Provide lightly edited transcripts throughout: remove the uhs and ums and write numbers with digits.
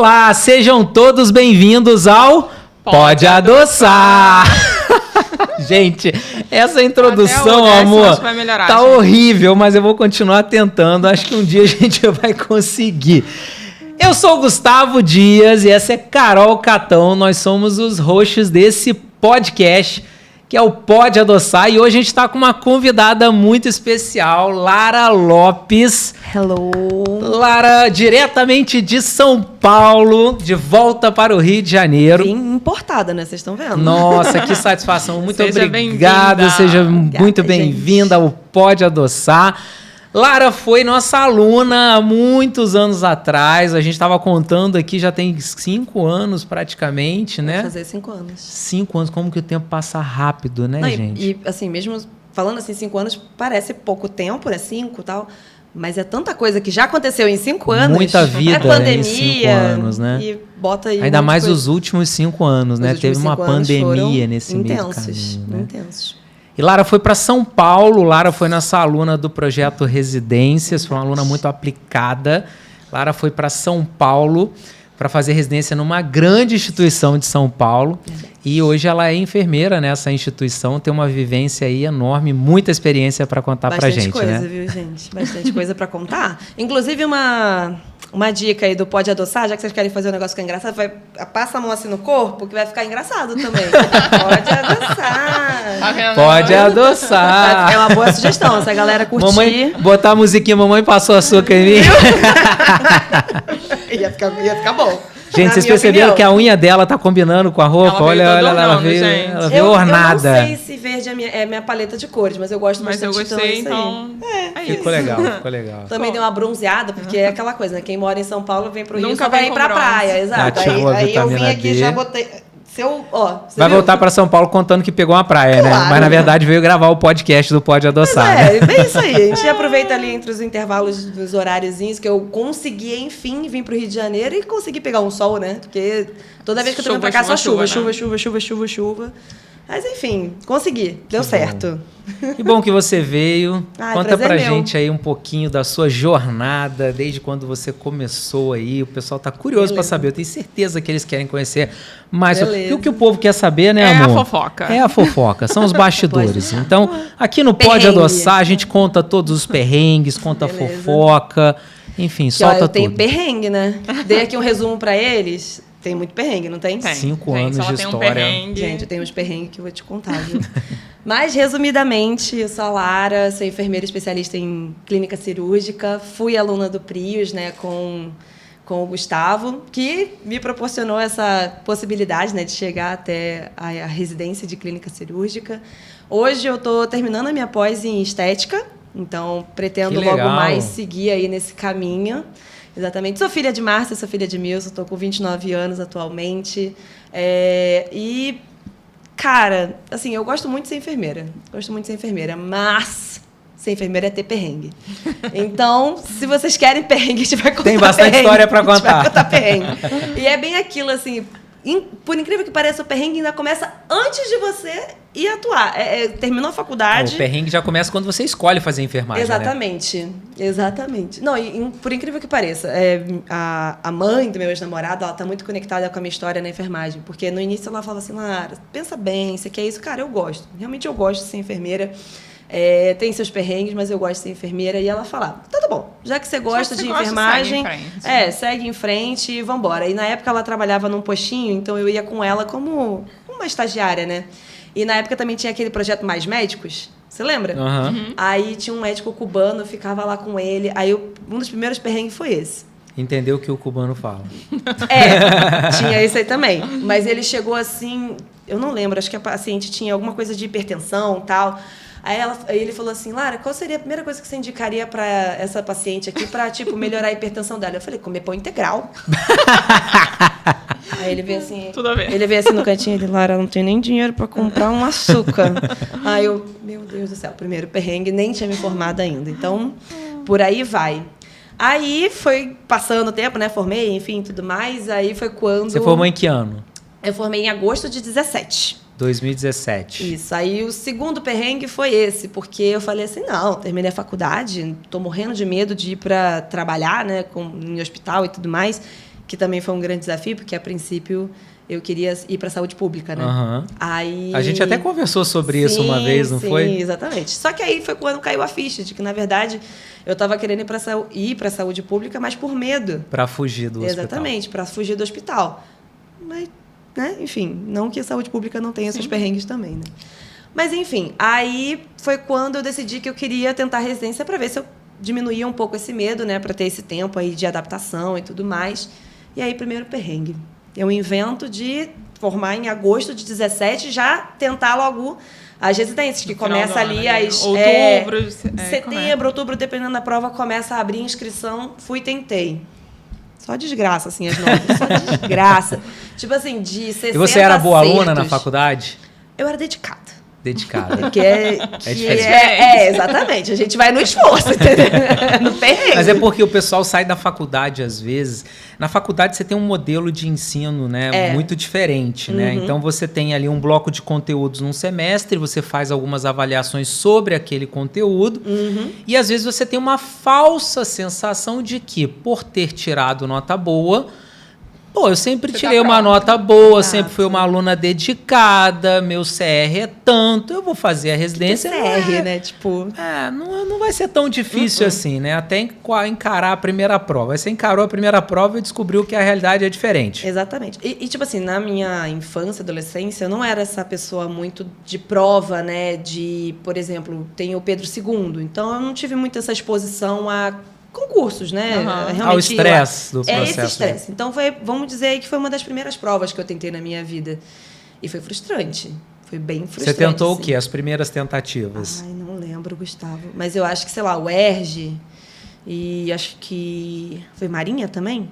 Olá, sejam todos bem-vindos ao Pode Adoçar. Gente, essa introdução, amor, vai melhorar, tá horrível, mas eu vou continuar tentando. Acho que um dia a gente vai conseguir. Eu sou o Gustavo Dias e essa é Carol Catão. Nós somos os hosts desse podcast, que é o Pode Adoçar. E hoje a gente está com uma convidada muito especial, Lara Lopes. Hello. Lara, diretamente de São Paulo, de volta para o Rio de Janeiro. Vim importada, né? Vocês estão vendo? Nossa, que satisfação. Muito obrigada. Seja muito bem-vinda ao Pode Adoçar. Lara foi nossa aluna há muitos anos atrás. A gente estava contando aqui, já tem 5 anos praticamente, né? Vai fazer 5 anos. 5 anos, como que o tempo passa rápido, né, gente? E assim, mesmo falando assim, 5 anos parece pouco tempo, né? 5 e tal. Mas é tanta coisa que já aconteceu em 5 anos. Muita vida, pandemia, em 5 anos, né? E bota aí ainda mais os últimos 5 anos, né? Teve uma pandemia nesse meio do caminho, né? Intensos. E Lara foi para São Paulo. Lara foi nossa aluna do projeto Residências, foi uma aluna muito aplicada. Lara foi para São Paulo para fazer residência numa grande instituição de São Paulo. E hoje ela é enfermeira nessa instituição, tem uma vivência aí enorme, muita experiência para contar para gente, bastante coisa, né? Viu, gente? Bastante coisa para contar. Inclusive, uma dica aí do Pode Adoçar, já que vocês querem fazer um negócio que é engraçado, passa a mão assim no corpo, que vai ficar engraçado também. Pode adoçar. Pode adoçar. É uma boa sugestão, se a galera curtir. Mamãe, botar a musiquinha, mamãe passou açúcar em mim. ia ficar bom. Gente, vocês perceberam que a unha dela tá combinando com a roupa? Olha, ela veio ornada. Eu não sei se verde é minha paleta de cores, mas eu gosto bastante. Mas eu gostei, então ficou legal, ficou legal. Também deu uma bronzeada, porque é aquela coisa, né? Quem mora em São Paulo vem pro Rio, só vai ir pra praia, exato. Aí eu vim aqui e já botei... Vai voltar para São Paulo contando que pegou uma praia, claro, né? Mas na verdade veio gravar o podcast do Pode Adoçar. Bem isso aí. A gente aproveita ali entre os intervalos dos horáriozinhos que eu consegui, enfim, vir pro Rio de Janeiro e consegui pegar um sol, né? Porque toda vez que eu tô vindo pra cá só chuva. Mas enfim, consegui. Deu certo. Que bom que você veio. Conta pra gente aí um pouquinho da sua jornada, desde quando você começou aí. O pessoal tá curioso para saber. Eu tenho certeza que eles querem conhecer mais. O que o povo quer saber, né, amor? É a fofoca. É a fofoca, são os bastidores. Então, aqui no Pode Adoçar, a gente conta todos os perrengues, conta a fofoca. Enfim, solta tudo. Eu tenho perrengue, né? Dei aqui um resumo para eles. Tem muito perrengue, não tem? 5 anos de história. Gente, eu tenho uns perrengues que eu vou te contar, viu? Mas, resumidamente, eu sou a Lara, sou enfermeira especialista em clínica cirúrgica. Fui aluna do Prius, né, com o Gustavo, que me proporcionou essa possibilidade, né, de chegar até a residência de clínica cirúrgica. Hoje eu estou terminando a minha pós em estética, então pretendo logo mais seguir aí nesse caminho. Exatamente. Sou filha de Márcia, sou filha de Milson, estou com 29 anos atualmente. E, cara, assim, eu gosto muito de ser enfermeira. Mas ser enfermeira é ter perrengue. Então, se vocês querem perrengue, a gente vai contar. Tem bastante história para contar. A gente vai contar perrengue. E é bem aquilo, assim... Por incrível que pareça, o perrengue ainda começa antes de você ir atuar. Terminou a faculdade... O perrengue já começa quando você escolhe fazer enfermagem, Exatamente. Né? Exatamente. Não, por incrível que pareça, a mãe do meu ex-namorado, ela tá muito conectada com a minha história na enfermagem. Porque no início ela falava assim, Lara, pensa bem, você quer isso? Cara, eu gosto. Realmente eu gosto de ser enfermeira. Tem seus perrengues, mas eu gosto de ser enfermeira. E ela falava, tá bom, já que você gosta de enfermagem, segue em frente e vambora. E na época ela trabalhava num postinho, então eu ia com ela como uma estagiária, né? E na época também tinha aquele projeto Mais Médicos, você lembra? Uhum. Aí tinha um médico cubano, eu ficava lá com ele. Aí um dos primeiros perrengues foi esse. Entendeu o que o cubano fala. Tinha isso aí também. Mas ele chegou assim, eu não lembro, acho que a paciente tinha alguma coisa de hipertensão e tal. Aí ele falou assim, Lara, qual seria a primeira coisa que você indicaria para essa paciente aqui para, tipo, melhorar a hipertensão dela? Eu falei, comer pão integral. Aí ele veio assim... Tudo a ver. Ele veio assim no cantinho, ele, Lara, não tem nem dinheiro para comprar um açúcar. Aí eu, meu Deus do céu, primeiro perrengue, nem tinha me formado ainda. Então, por aí vai. Aí foi passando o tempo, né? Formei, enfim, tudo mais. Aí foi quando... Você formou em que ano? Eu formei em agosto de 17. 2017. Isso. Aí o segundo perrengue foi esse, porque eu falei assim, não, terminei a faculdade, tô morrendo de medo de ir para trabalhar, né, em hospital e tudo mais. que também foi um grande desafio, porque a princípio eu queria ir para a saúde pública, né? Aí... A gente até conversou sobre isso uma vez, não foi? Sim, exatamente. Só que aí foi quando caiu a ficha de que, na verdade, eu estava querendo ir para a saúde pública, mas por medo. Para fugir do hospital. Exatamente, para fugir do hospital. Mas, né, enfim, não que a saúde pública não tenha seus perrengues também, né? Mas, enfim, aí foi quando eu decidi que eu queria tentar residência para ver se eu diminuía um pouco esse medo, né? Para ter esse tempo aí de adaptação e tudo mais. E aí, primeiro perrengue. Eu invento de formar em agosto de 17, já tentar logo as residências, que começa ali às... Outubro, setembro, outubro, dependendo da prova, começa a abrir inscrição. Fui e tentei. Só desgraça, assim, as notas. Só desgraça. Tipo assim, de 60 E você era boa acertos, aluna na faculdade? Eu era dedicada. Dedicada. Exatamente. A gente vai no esforço, entendeu? No perrengue. Mas é porque o pessoal sai da faculdade, às vezes. Na faculdade você tem um modelo de ensino, né, muito diferente, né? Então você tem ali um bloco de conteúdos num semestre, você faz algumas avaliações sobre aquele conteúdo e às vezes você tem uma falsa sensação de que, por ter tirado nota boa, pô, eu sempre tirei uma nota boa, sempre fui uma aluna dedicada, meu CR é tanto, eu vou fazer a residência. CR, né? Tipo... não vai ser tão difícil assim, né? Até encarar a primeira prova. Aí você encarou a primeira prova e descobriu que a realidade é diferente. Exatamente. E tipo assim, na minha infância, adolescência, eu não era essa pessoa muito de prova, né? De, por exemplo, tem o Pedro II. Então, eu não tive muito essa exposição a concursos, né? Realmente, ao estresse do processo. Esse estresse. Então, vamos dizer aí que foi uma das primeiras provas que eu tentei na minha vida. E foi frustrante. Foi bem frustrante. Você tentou assim. O quê? As primeiras tentativas? Ai, não lembro, Gustavo. Mas eu acho que, sei lá, o ERG e acho que foi Marinha também.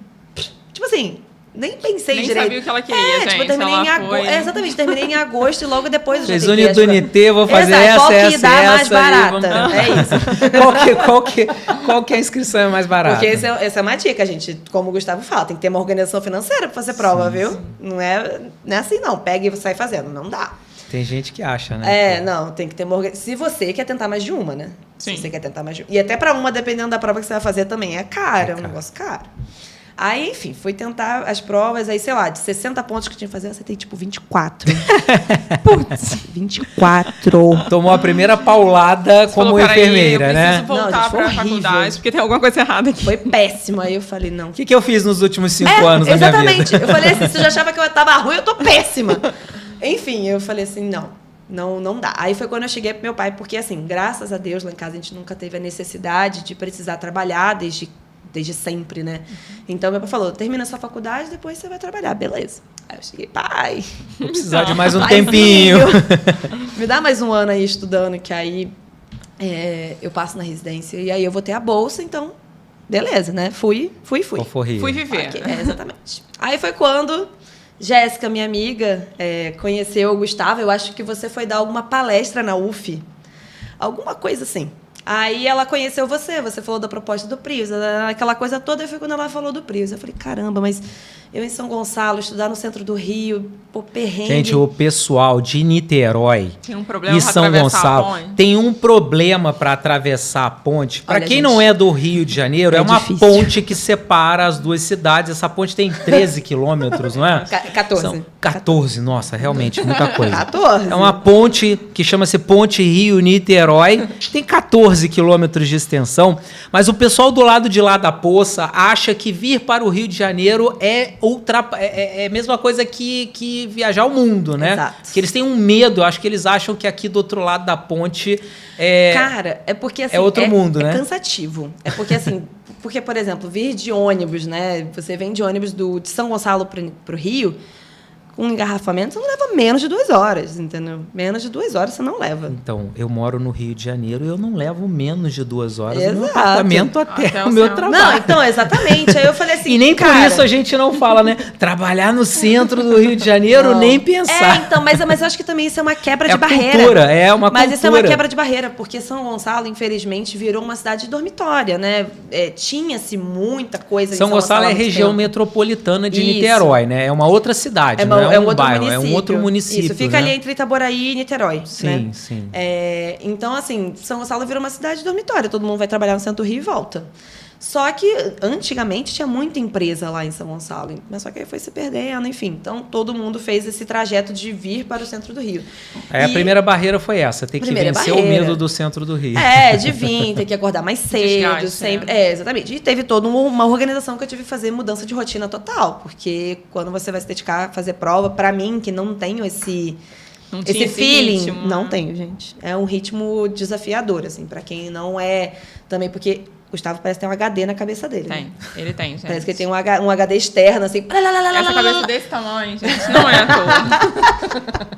Tipo assim... Nem pensei nem direito. Nem sabia o que ela queria, gente. Tipo, eu terminei em agosto. Exatamente, terminei em agosto e logo depois... Fez Unidunité, vou fazer qual mais barata. Qual que é a inscrição é mais barata? Porque essa é uma dica, gente. Como o Gustavo fala, tem que ter uma organização financeira para fazer prova, viu? Sim. Não é assim, não. Pega e sai fazendo. Não dá. Tem gente que acha, né? Não. Tem que ter uma organização. Se você quer tentar mais de uma, né? Sim. Se você quer tentar mais de uma. E até para uma, dependendo da prova que você vai fazer também. É caro, é um negócio caro. Aí, enfim, fui tentar as provas, aí, sei lá, de 60 pontos que eu tinha que fazer, eu acertei, tipo, 24. Putz, 24. Tomou a primeira paulada como enfermeira, né? Eu preciso voltar para a faculdade, porque tem alguma coisa errada aqui. Foi péssimo. Aí eu falei, não. O que eu fiz nos últimos 5 anos da minha vida? Exatamente. Eu falei assim, você já achava que eu tava ruim, eu tô péssima. Enfim, eu falei assim, não dá. Aí foi quando eu cheguei pro meu pai, porque, assim, graças a Deus, lá em casa a gente nunca teve a necessidade de precisar trabalhar desde sempre, né? Então, meu pai falou, termina a sua faculdade, depois você vai trabalhar, beleza. Aí eu cheguei, pai... Vou precisar de mais um tempinho. Me dá mais um ano aí estudando, que aí eu passo na residência. E aí eu vou ter a bolsa, então, beleza, né? Fui. Fui viver. Okay, exatamente. Aí foi quando Jéssica, minha amiga, conheceu o Gustavo. Eu acho que você foi dar alguma palestra na UF. Alguma coisa assim. Aí ela conheceu você falou da proposta do Prius, aquela coisa toda, e foi quando ela falou do Prius. Eu falei, caramba, mas eu em São Gonçalo, estudar no centro do Rio, pô, perrengue. Gente, o pessoal de Niterói tem um problema e São Gonçalo tem um problema para atravessar a ponte. Para quem não é do Rio de Janeiro, é uma ponte que separa as duas cidades. Essa ponte tem 13 quilômetros, não é? 14. São 14, nossa, realmente, muita coisa. 14. É uma ponte que chama-se Ponte Rio-Niterói, tem 14 quilômetros de extensão, mas o pessoal do lado de lá da poça acha que vir para o Rio de Janeiro é a mesma coisa que viajar o mundo, né? Exato. Que eles têm um medo, acho que eles acham que aqui do outro lado da ponte Cara, é porque assim... É outro mundo, né? É cansativo. É porque assim... Porque, por exemplo, vir de ônibus, né? Você vem de ônibus de São Gonçalo para o Rio... Com um engarrafamento, você não leva menos de 2 horas, entendeu? Menos de 2 horas você não leva. Então, eu moro no Rio de Janeiro e eu não levo menos de 2 horas no meu apartamento até o meu trabalho. Não, então, exatamente. Aí eu falei assim, e nem por isso a gente não fala, né? Trabalhar no centro do Rio de Janeiro, nem pensar. Então, mas eu acho que também isso é uma quebra de barreira. Uma cultura. Mas isso é uma quebra de barreira, porque São Gonçalo, infelizmente, virou uma cidade dormitória, né? Tinha-se muita coisa em São Gonçalo é região metropolitana de Niterói, né? É uma outra cidade, não é um bairro, é um outro município. Isso, fica ali entre Itaboraí e Niterói. Sim, né? sim. Então, assim, São Gonçalo virou uma cidade dormitória. Todo mundo vai trabalhar no centro do Rio e volta. Só que, antigamente, tinha muita empresa lá em São Gonçalo. Mas só que aí foi se perdendo, enfim. Então, todo mundo fez esse trajeto de vir para o centro do Rio. A primeira barreira foi essa, ter que vencer o medo do centro do Rio. De vir, ter que acordar mais cedo, sempre. Exatamente. E teve toda uma organização que eu tive que fazer mudança de rotina total. Porque quando você vai se dedicar a fazer prova, para mim, que não tenho esse feeling, ritmo, não tenho, gente. É um ritmo desafiador, assim, para quem não é também, porque Gustavo parece ter um HD na cabeça dele. Tem, né? Ele tem, gente. Parece que ele tem um HD externo, assim. Essa cabeça desse tamanho, gente, não é à toa.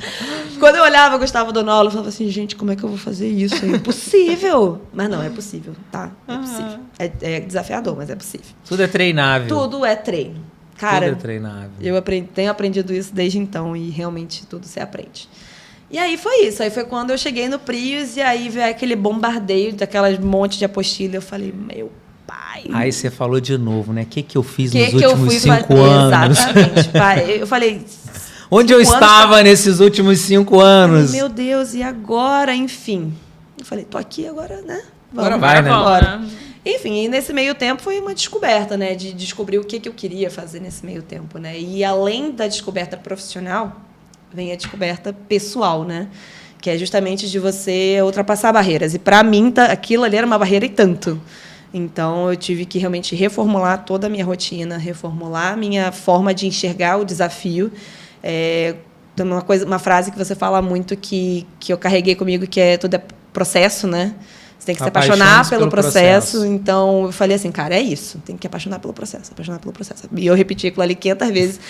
Quando eu olhava o Gustavo dando aula, eu falava assim, gente, como é que eu vou fazer isso? É impossível. Mas não, é possível, tá? É possível. É desafiador, mas é possível. Tudo é treinável. Tudo é treino. Cara, tudo é treinável. Eu tenho aprendido isso desde então e realmente tudo se aprende. E aí foi isso. Aí foi quando eu cheguei no Prius e aí veio aquele bombardeio daquelas monte de apostila. Eu falei, meu pai. Aí você falou de novo, né? O que eu fiz nos últimos 5 anos? Exatamente, pai. Eu falei... Onde eu estava nesses últimos 5 anos? Falei, meu Deus, e agora? Enfim. Eu falei, tô aqui agora, né? Agora vai, né? Agora. Enfim, e nesse meio tempo foi uma descoberta, né? De descobrir o que eu queria fazer nesse meio tempo, né? E além da descoberta profissional, vem a descoberta pessoal, né? Que é justamente de você ultrapassar barreiras. E para mim, aquilo ali era uma barreira e tanto. Então, eu tive que realmente reformular toda a minha rotina, reformular a minha forma de enxergar o desafio. Uma frase que você fala muito que eu carreguei comigo, que é todo processo, né? Você tem que se apaixonar pelo processo. Então, eu falei assim, cara, é isso. Tem que apaixonar pelo processo, apaixonar pelo processo. E eu repeti aquilo ali 500 vezes.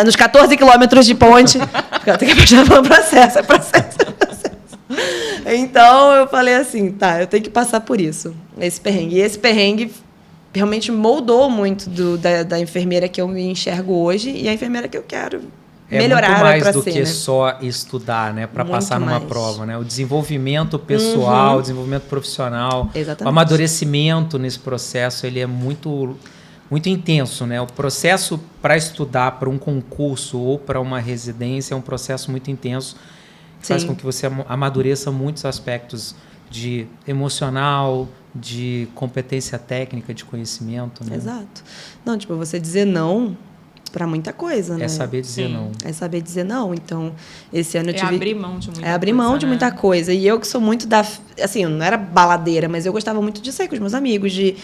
Nos 14 quilômetros de ponte, eu tenho que apaixonar pelo processo, é processo. Então, eu falei assim, tá, eu tenho que passar por isso, esse perrengue. E esse perrengue realmente moldou muito da enfermeira que eu me enxergo hoje e a enfermeira que eu quero melhorar. É muito mais do que só estudar, né, para passar numa prova, né? O desenvolvimento pessoal, o desenvolvimento profissional, o amadurecimento nesse processo, ele é muito intenso, né? O processo para estudar para um concurso ou para uma residência é um processo muito intenso, que faz com que você amadureça muitos aspectos de emocional, de competência técnica, de conhecimento, né? Exato. Não, tipo, você dizer não para muita coisa, né? É saber dizer não. É saber dizer não. Então, esse ano eu tive... abrir mão de muita coisa. É abrir mão de muita coisa. E eu que sou muito assim, eu não era baladeira, mas eu gostava muito de sair com os meus amigos, de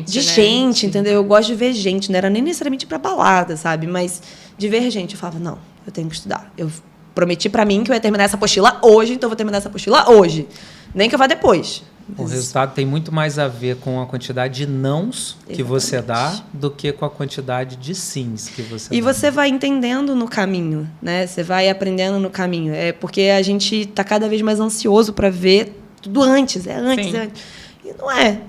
gente, entendeu? Eu gosto de ver gente, não era nem necessariamente para balada, sabe? Mas de ver gente, eu falava, não, eu tenho que estudar. Eu prometi para mim que eu ia terminar essa apostila hoje, então eu vou terminar essa apostila hoje. Nem que eu vá depois. O resultado tem muito mais a ver com a quantidade de nãos que você dá do que com a quantidade de sims que você dá. E você vai entendendo no caminho, né? Você vai aprendendo no caminho. É porque a gente está cada vez mais ansioso para ver tudo antes. É antes. E não é.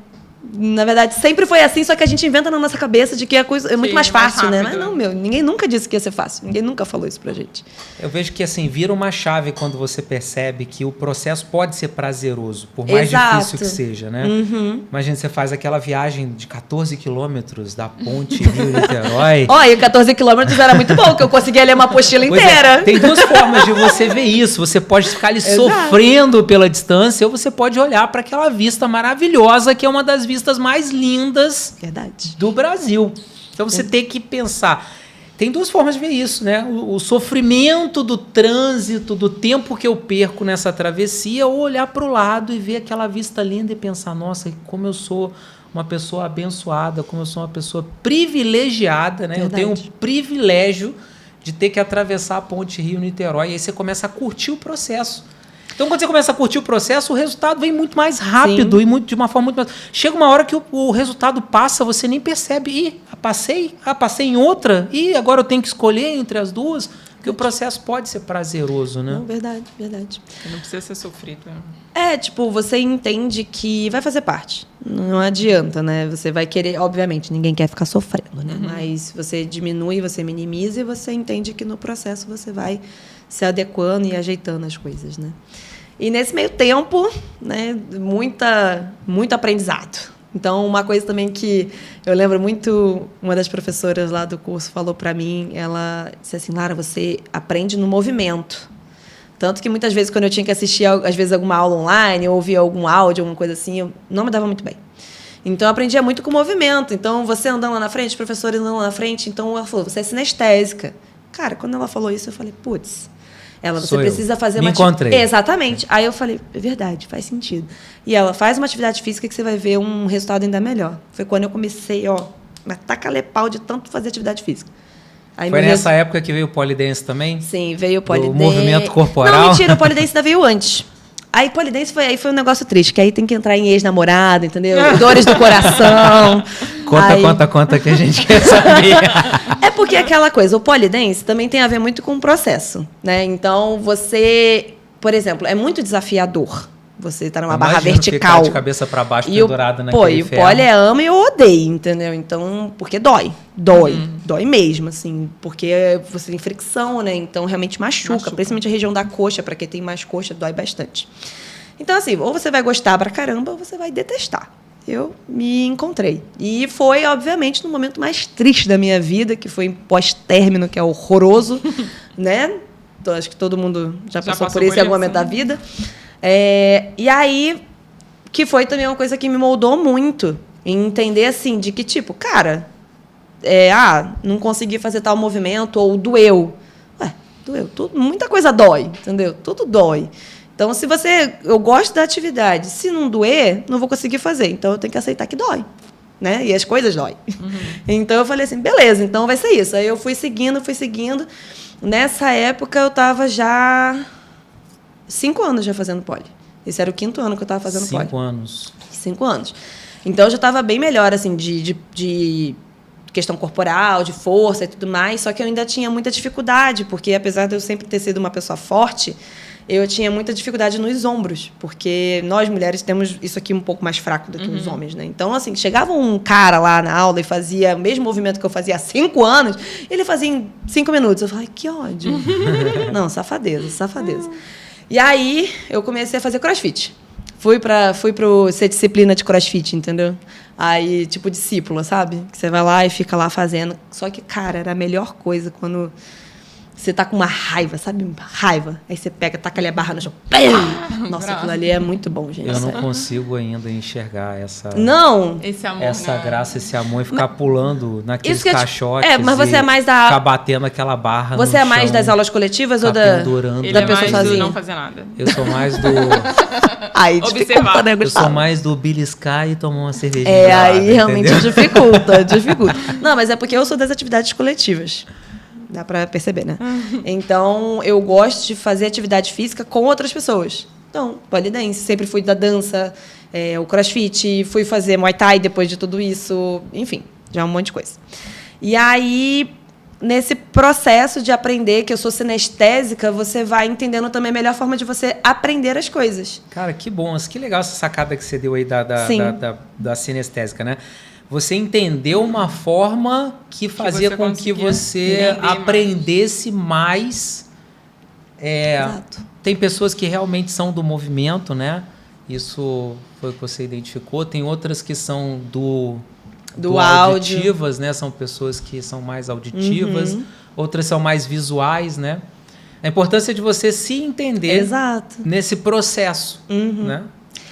Na verdade, sempre foi assim, só que a gente inventa na nossa cabeça de que a coisa é muito mais fácil, né? Mas não, ninguém nunca disse que ia ser fácil. Ninguém nunca falou isso pra gente. Eu vejo que, assim, vira uma chave quando você percebe que o processo pode ser prazeroso, por mais difícil que seja, né? Imagina, você faz aquela viagem de 14 quilômetros da ponte Rio-Niterói. E 14 quilômetros era muito bom, que eu conseguia ler uma apostila inteira. Tem duas formas de você ver isso. Você pode ficar ali sofrendo pela distância, ou você pode olhar para aquela vista maravilhosa, que é uma das vistas mais lindas do Brasil. Então você tem que pensar. Tem duas formas de ver isso, né? O sofrimento do trânsito, do tempo que eu perco nessa travessia, ou olhar para o lado e ver aquela vista linda e pensar, nossa, como eu sou uma pessoa abençoada, como eu sou uma pessoa privilegiada, né? Eu tenho um privilégio de ter que atravessar a ponte Rio-Niterói. E aí você começa a curtir o processo. Então, quando você começa a curtir o processo, o resultado vem muito mais rápido e de uma forma muito mais... Chega uma hora que o resultado passa, você nem percebe. Passei em outra, e agora eu tenho que escolher entre as duas, porque o processo pode ser prazeroso, né? Não, verdade. Não precisa ser sofrido. Você entende que vai fazer parte. Não adianta, né? Você vai querer... Obviamente, ninguém quer ficar sofrendo, né? Mas você diminui, você minimiza e você entende que no processo você vai se adequando e ajeitando as coisas, né? E nesse meio tempo, né, muito aprendizado. Então, uma coisa também que eu lembro muito, uma das professoras lá do curso falou para mim, ela disse assim, Lara, você aprende no movimento. Tanto que muitas vezes, quando eu tinha que assistir, às vezes, alguma aula online, ou ouvir algum áudio, alguma coisa assim, eu não me dava muito bem. Então, eu aprendia muito com movimento. Então, você andando lá na frente, os professores andando lá na frente. Então, ela falou, você é sinestésica. Cara, quando ela falou isso, eu falei, putz, você precisa fazer uma... encontrei. Exatamente. Aí eu falei, é verdade, faz sentido. E ela, faz uma atividade física que você vai ver um resultado ainda melhor. Foi quando eu comecei, a tacar-pau de tanto fazer atividade física. Aí foi nessa época que veio o polidense também? Sim, veio o polidense. O movimento corporal? Não, mentira, o polidense ainda veio antes. Aí polidense foi um negócio triste, que aí tem que entrar em ex-namorado, entendeu? Dores do coração. Conta que a gente quer saber. É porque aquela coisa, o polidense também tem a ver muito com o processo, né? Então, você, por exemplo, é muito desafiador. Você está numa barra vertical. Ficar de cabeça para baixo, pendurada naquele ferro. E o pole ama e eu odeio, entendeu? Então, porque dói. Dói mesmo, assim. Porque você tem fricção, né? Então, realmente machuca. Principalmente a região da coxa, para quem tem mais coxa, dói bastante. Então, assim, ou você vai gostar pra caramba, ou você vai detestar. Eu me encontrei. E foi, obviamente, no momento mais triste da minha vida, que foi pós-término, que é horroroso, né? Então, acho que todo mundo já passou por isso em algum momento da vida. E aí, que foi também uma coisa que me moldou muito, em entender, assim, de que, tipo, cara, não consegui fazer tal movimento, ou doeu. Doeu. Muita coisa dói, entendeu? Tudo dói. Então, eu gosto da atividade, se não doer, não vou conseguir fazer. Então, eu tenho que aceitar que dói, né? E as coisas dói. Então, eu falei assim, beleza, então vai ser isso. Aí eu fui seguindo. Nessa época, eu estava já 5 anos já fazendo pole. Esse era o 5º ano que eu estava fazendo pole. 5 anos. 5 anos. Então, eu já estava bem melhor, assim, de questão corporal, de força e tudo mais, só que eu ainda tinha muita dificuldade, porque apesar de eu sempre ter sido uma pessoa forte, eu tinha muita dificuldade nos ombros, porque nós, mulheres, temos isso aqui um pouco mais fraco do que os homens, né? Então, assim, chegava um cara lá na aula e fazia o mesmo movimento que eu fazia há 5 anos, ele fazia em 5 minutos. Eu falei, que ódio. Não, safadeza. E aí, eu comecei a fazer crossfit. Fui pro ser disciplina de crossfit, entendeu? Aí, tipo, discípula, sabe? Que você vai lá e fica lá fazendo. Só que, cara, era a melhor coisa quando você tá com uma raiva, sabe? Raiva. Aí você pega, taca ali a barra no chão. Nossa, aquilo ali é muito bom, gente. Eu não consigo ainda enxergar essa... Não! Esse amor, essa graça, esse amor, e ficar pulando naqueles caixotes. Mas você é mais da... Ficar batendo aquela barra Você é mais das aulas coletivas ou da pessoa sozinha? Não fazer nada. Eu sou mais do... Aí dificulta, né, Gustavo? Eu sou mais do beliscar e tomar uma cervejinha. Aí realmente dificulta. Não, mas é porque eu sou das atividades coletivas. Dá pra perceber, né? Então, eu gosto de fazer atividade física com outras pessoas. Então, polidense, sempre fui da dança, o crossfit, fui fazer Muay Thai depois de tudo isso, enfim, já um monte de coisa. E aí, nesse processo de aprender, que eu sou sinestésica, você vai entendendo também a melhor forma de você aprender as coisas. Cara, que bom, que legal essa sacada que você deu aí da sinestésica, né? Você entendeu uma forma que fazia com que você aprendesse mais. Exato. Tem pessoas que realmente são do movimento, né? Isso foi o que você identificou. Tem outras que são do auditivas, né? São pessoas que são mais auditivas. Outras são mais visuais, né? A importância de você se entender nesse processo, né?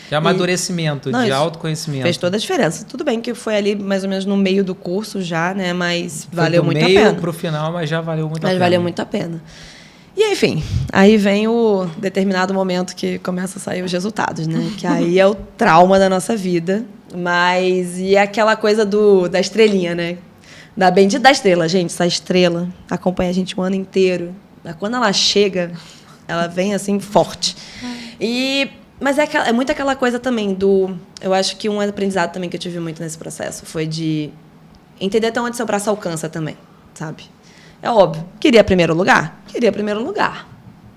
De amadurecimento, de autoconhecimento. Fez toda a diferença. Tudo bem que foi ali mais ou menos no meio do curso já, né? Mas valeu muito a pena. Do meio pro final, mas já valeu muito a pena. Mas valeu muito a pena. E, enfim, aí vem o determinado momento que começa a sair os resultados, né? Que aí é o trauma da nossa vida. E é aquela coisa da estrelinha, né? Da bendita da estrela. Gente, essa estrela acompanha a gente o ano inteiro. Quando ela chega, ela vem assim forte. Mas é muito aquela coisa também eu acho que um aprendizado também que eu tive muito nesse processo foi de entender até onde seu braço alcança também, sabe? É óbvio. Queria primeiro lugar? Queria primeiro lugar.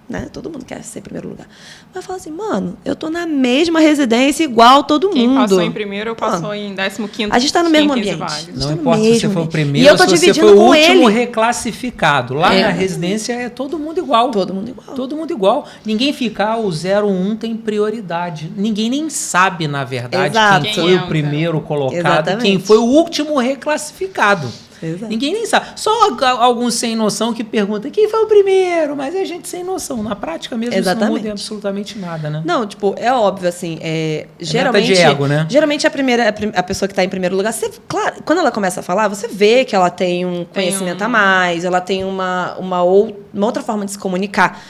Né? Todo mundo quer ser primeiro lugar. Mas fala assim, mano, eu tô na mesma residência igual todo mundo. Quem passou em primeiro, passou em 15º. A gente tá no mesmo ambiente. Não importa se você foi o primeiro, e eu tô se você dividindo foi o com último ele. reclassificado. Lá na residência é todo mundo igual. Todo mundo igual. Todo mundo igual. Ninguém fica, o 01 tem prioridade. Ninguém nem sabe, na verdade, quem foi o primeiro colocado, quem foi o último reclassificado. Exato. Ninguém nem sabe. Só alguns sem noção que perguntam quem foi o primeiro, mas é gente sem noção. Na prática mesmo, Exatamente. Isso não muda absolutamente nada, né? Não, tipo, é óbvio, assim, geralmente... de ego, né? Geralmente a pessoa que está em primeiro lugar, claro, quando ela começa a falar, você vê que ela tem um conhecimento a mais, ela tem uma outra forma de se comunicar.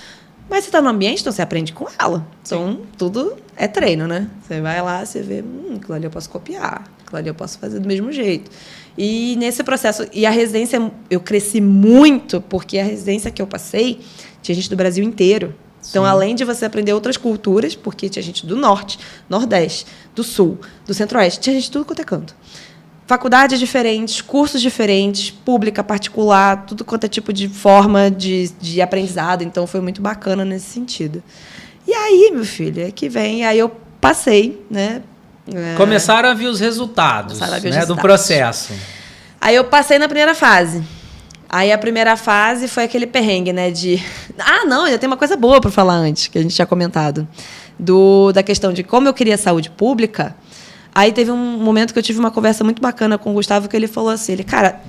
Mas você está no ambiente, então você aprende com ela. Então, tudo é treino, né? Você vai lá, você vê, aquilo ali eu posso copiar, aquilo ali eu posso fazer do mesmo jeito. E nesse processo... E a residência, eu cresci muito, porque a residência que eu passei, tinha gente do Brasil inteiro. Então, além de você aprender outras culturas, porque tinha gente do Norte, Nordeste, do Sul, do Centro-Oeste, tinha gente de tudo quanto é canto. Faculdades diferentes, cursos diferentes, pública, particular, tudo quanto é tipo de forma de aprendizado. Então, foi muito bacana nesse sentido. E aí, meu filho, é que vem... Aí eu passei, né? Começaram a ver os resultados, do processo. Aí eu passei na primeira fase. Aí a primeira fase foi aquele perrengue, né? Não, ainda tem uma coisa boa para falar antes, que a gente tinha comentado. Da questão de como eu queria saúde pública. Aí teve um momento que eu tive uma conversa muito bacana com o Gustavo, que ele falou assim, cara,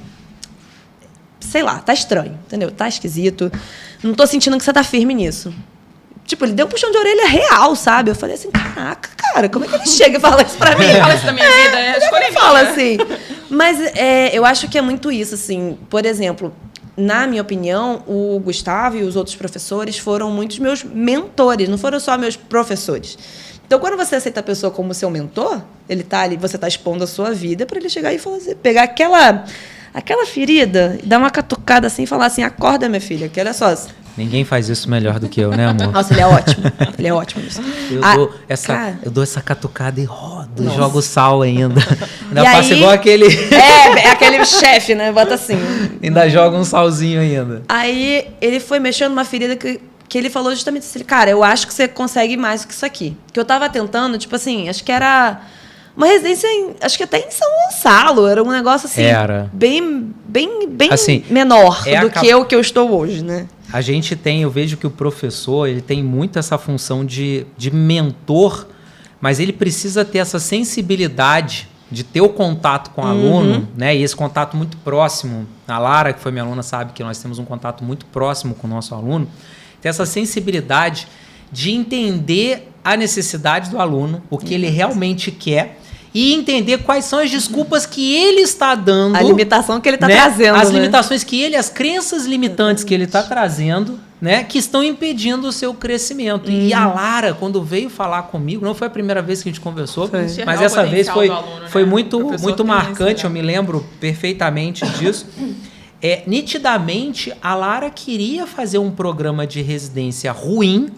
sei lá, tá estranho, entendeu? Tá esquisito. Não tô sentindo que você tá firme nisso. Tipo, ele deu um puxão de orelha real, sabe? Eu falei assim, caraca, cara, como é que ele chega e fala isso pra mim? Fala isso da minha vida, Ele fala assim. Mas eu acho que é muito isso, assim. Por exemplo, na minha opinião, o Gustavo e os outros professores foram muitos meus mentores, não foram só meus professores. Então, quando você aceita a pessoa como seu mentor, ele tá ali, você tá expondo a sua vida para ele chegar e falar assim, pegar aquela ferida e dar uma catucada assim e falar assim, acorda, minha filha, que olha só. Ninguém faz isso melhor do que eu, né, amor? Nossa, ele é ótimo. Ele é ótimo nisso. Eu dou essa catucada e rodo, jogo sal ainda. Ainda faço faço igual aquele... aquele chefe, né? Bota assim. Ainda joga um salzinho ainda. Aí ele foi mexendo numa ferida que ele falou justamente assim, cara, eu acho que você consegue mais do que isso aqui. Que eu tava tentando, tipo assim, acho que era uma residência, acho que até em São Gonçalo, era um negócio assim, bem assim, menor do que o que eu estou hoje, né? A gente eu vejo que o professor, ele tem muito essa função de mentor, mas ele precisa ter essa sensibilidade de ter o contato com o aluno, né? E esse contato muito próximo. A Lara, que foi minha aluna, sabe que nós temos um contato muito próximo com o nosso aluno. Ter essa sensibilidade de entender a necessidade do aluno, o que ele realmente quer, e entender quais são as desculpas que ele está dando. A limitação que ele está trazendo. As limitações que as crenças limitantes que ele está trazendo, né? Que estão impedindo o seu crescimento. E a Lara, quando veio falar comigo, não foi a primeira vez que a gente conversou, mas essa vez foi muito marcante, eu me lembro perfeitamente disso. Nitidamente, a Lara queria fazer um programa de residência ruim,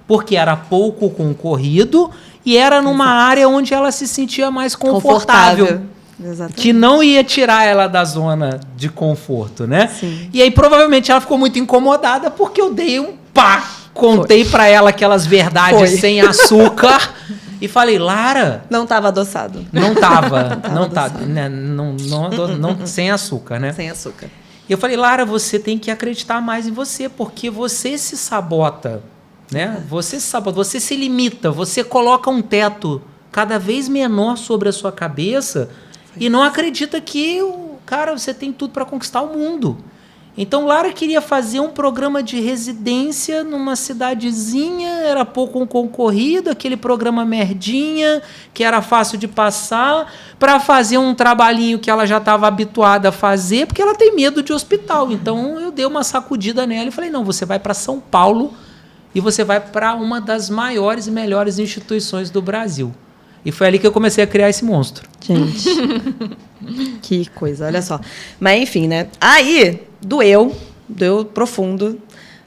porque era pouco concorrido e era numa área onde ela se sentia mais confortável. Exatamente. Que não ia tirar ela da zona de conforto, né? Sim. E aí, provavelmente, ela ficou muito incomodada porque eu dei um pá, contei pra ela aquelas verdades sem açúcar e falei, Lara... Não estava adoçado. Não estava, né? Sem açúcar, né? Sem açúcar. E eu falei, Lara, você tem que acreditar mais em você, porque você se sabota, né? Você se sabota, você se limita, você coloca um teto cada vez menor sobre a sua cabeça e não acredita que, cara, você tem tudo para conquistar o mundo. Então, Lara queria fazer um programa de residência numa cidadezinha, era pouco concorrido, aquele programa merdinha, que era fácil de passar, para fazer um trabalhinho que ela já estava habituada a fazer, porque ela tem medo de hospital. Então, eu dei uma sacudida nela e falei, não, você vai para São Paulo e você vai para uma das maiores e melhores instituições do Brasil. E foi ali que eu comecei a criar esse monstro. Gente, que coisa, olha só. Mas, enfim, né? Aí, doeu profundo.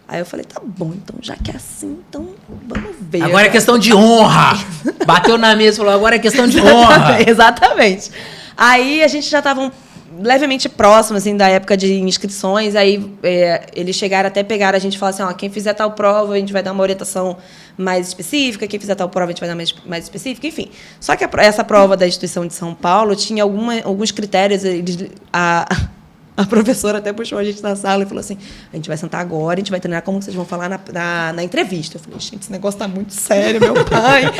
Aí eu falei, tá bom, então, já que é assim, então vamos ver. Agora é questão de honra. Bateu na mesa e falou, agora é questão de honra. Exatamente. Aí a gente já estava levemente próximo, assim, da época de inscrições. Aí eles chegaram até pegar a gente e falaram assim, quem fizer tal prova, a gente vai dar uma orientação mais específica, quem fizer tal prova, a gente vai dar mais específica, enfim. Só que essa prova da instituição de São Paulo tinha alguns critérios, A professora até puxou a gente na sala e falou assim, a gente vai sentar agora, a gente vai treinar como vocês vão falar na entrevista. Eu falei, gente, esse negócio tá muito sério, meu pai.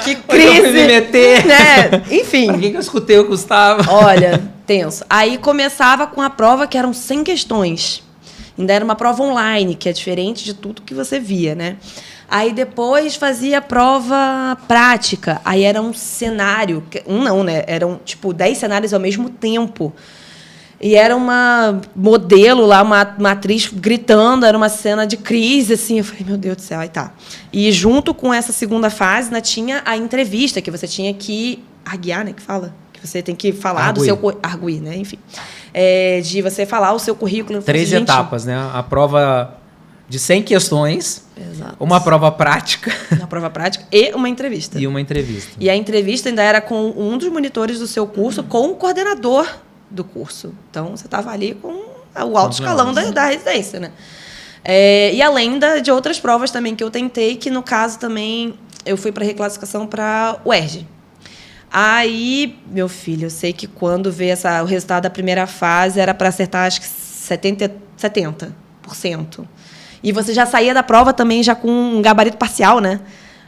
Que crise. Eu fui me meter. Né? Enfim. Pra que eu escutei o Gustavo? Olha, tenso. Aí começava com a prova que eram 100 questões. Ainda era uma prova online, que é diferente de tudo que você via, né? Aí depois fazia prova prática. Aí era um cenário, né? Eram tipo 10 cenários ao mesmo tempo. E era uma modelo lá, uma atriz gritando, era uma cena de crise, assim. Eu falei, meu Deus do céu, aí tá. E junto com essa segunda fase, né, tinha a entrevista, que você tinha que arguir, né, que fala? Que você tem que falar do seu... Arguir, né, enfim. De você falar o seu currículo. 3 etapas, né? A prova de 100 questões. Exato. Uma prova prática. Uma prova prática e uma entrevista. E uma entrevista. E a entrevista ainda era com um dos monitores do seu curso, com o coordenador do curso. Então, você estava ali com o alto escalão da residência, né? E além de outras provas também que eu tentei, que no caso também eu fui para reclassificação para o UERJ. Aí, meu filho, eu sei que quando veio o resultado da primeira fase era para acertar acho que 70%. E você já saía da prova também já com um gabarito parcial, né?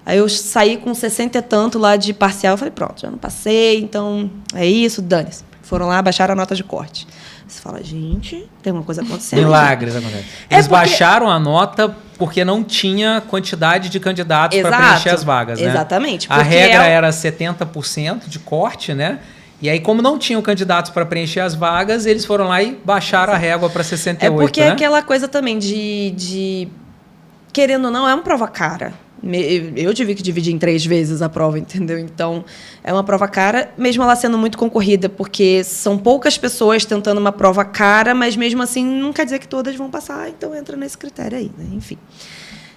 Aí eu saí com 60 e tanto lá de parcial. Eu falei, pronto, já não passei, então é isso, dane-se. Foram lá, baixaram a nota de corte. Você fala, gente, tem uma coisa acontecendo. Milagres acontecem. Eles baixaram a nota porque não tinha quantidade de candidatos para preencher as vagas, né? Exatamente. A regra era 70% de corte, né? E aí, como não tinham candidatos para preencher as vagas, eles foram lá e baixaram a régua para 68%. É porque né? aquela coisa também de... Querendo ou não, é uma prova cara. Eu tive que dividir em 3 vezes a prova, entendeu? Então, é uma prova cara, mesmo ela sendo muito concorrida, porque são poucas pessoas tentando uma prova cara, mas mesmo assim não quer dizer que todas vão passar, então entra nesse critério aí, né? Enfim.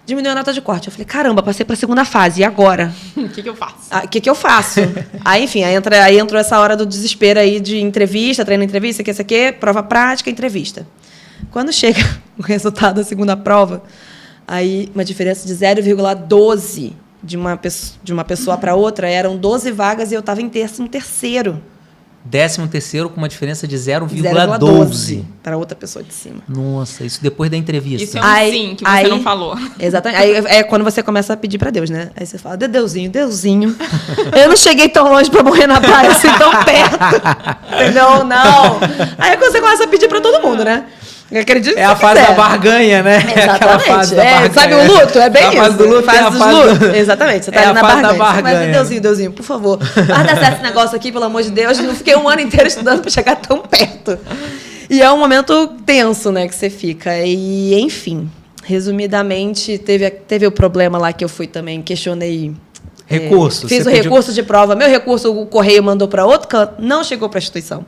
Diminuiu a nota de corte. Eu falei, caramba, passei para a segunda fase, e agora? O que eu faço? O que eu faço? Aí, enfim, aí entrou essa hora do desespero aí de entrevista, treino entrevista, isso aqui, prova prática, entrevista. Quando chega o resultado da segunda prova, aí uma diferença de 0,12 de uma pessoa para outra, eram 12 vagas e eu estava em 13º. 13º com uma diferença de 0,12 para outra pessoa de cima. Nossa, isso depois da entrevista. Isso é um sim que você não falou. Exatamente. Aí é quando você começa a pedir para Deus, né? Aí você fala, Deusinho. Eu não cheguei tão longe para morrer na praia, assim, tão perto. Entendeu? Não. Aí é quando você começa a pedir para todo mundo, né? Eu acredito que é a fase da barganha, né? Exatamente. Fase da barganha. Sabe o luto? É bem isso. A fase do luto, fase dos lutos. Exatamente. Você tá ali na barganha. Mas Deusinho, por favor. Vai dar certo esse negócio aqui, pelo amor de Deus. Eu não fiquei um ano inteiro estudando para chegar tão perto. E é um momento tenso, né, que você fica. E, enfim, resumidamente, teve o problema lá que eu fui também, questionei. Recurso. Fiz o recurso de prova. Meu recurso, o correio mandou para outro canto, não chegou para a instituição.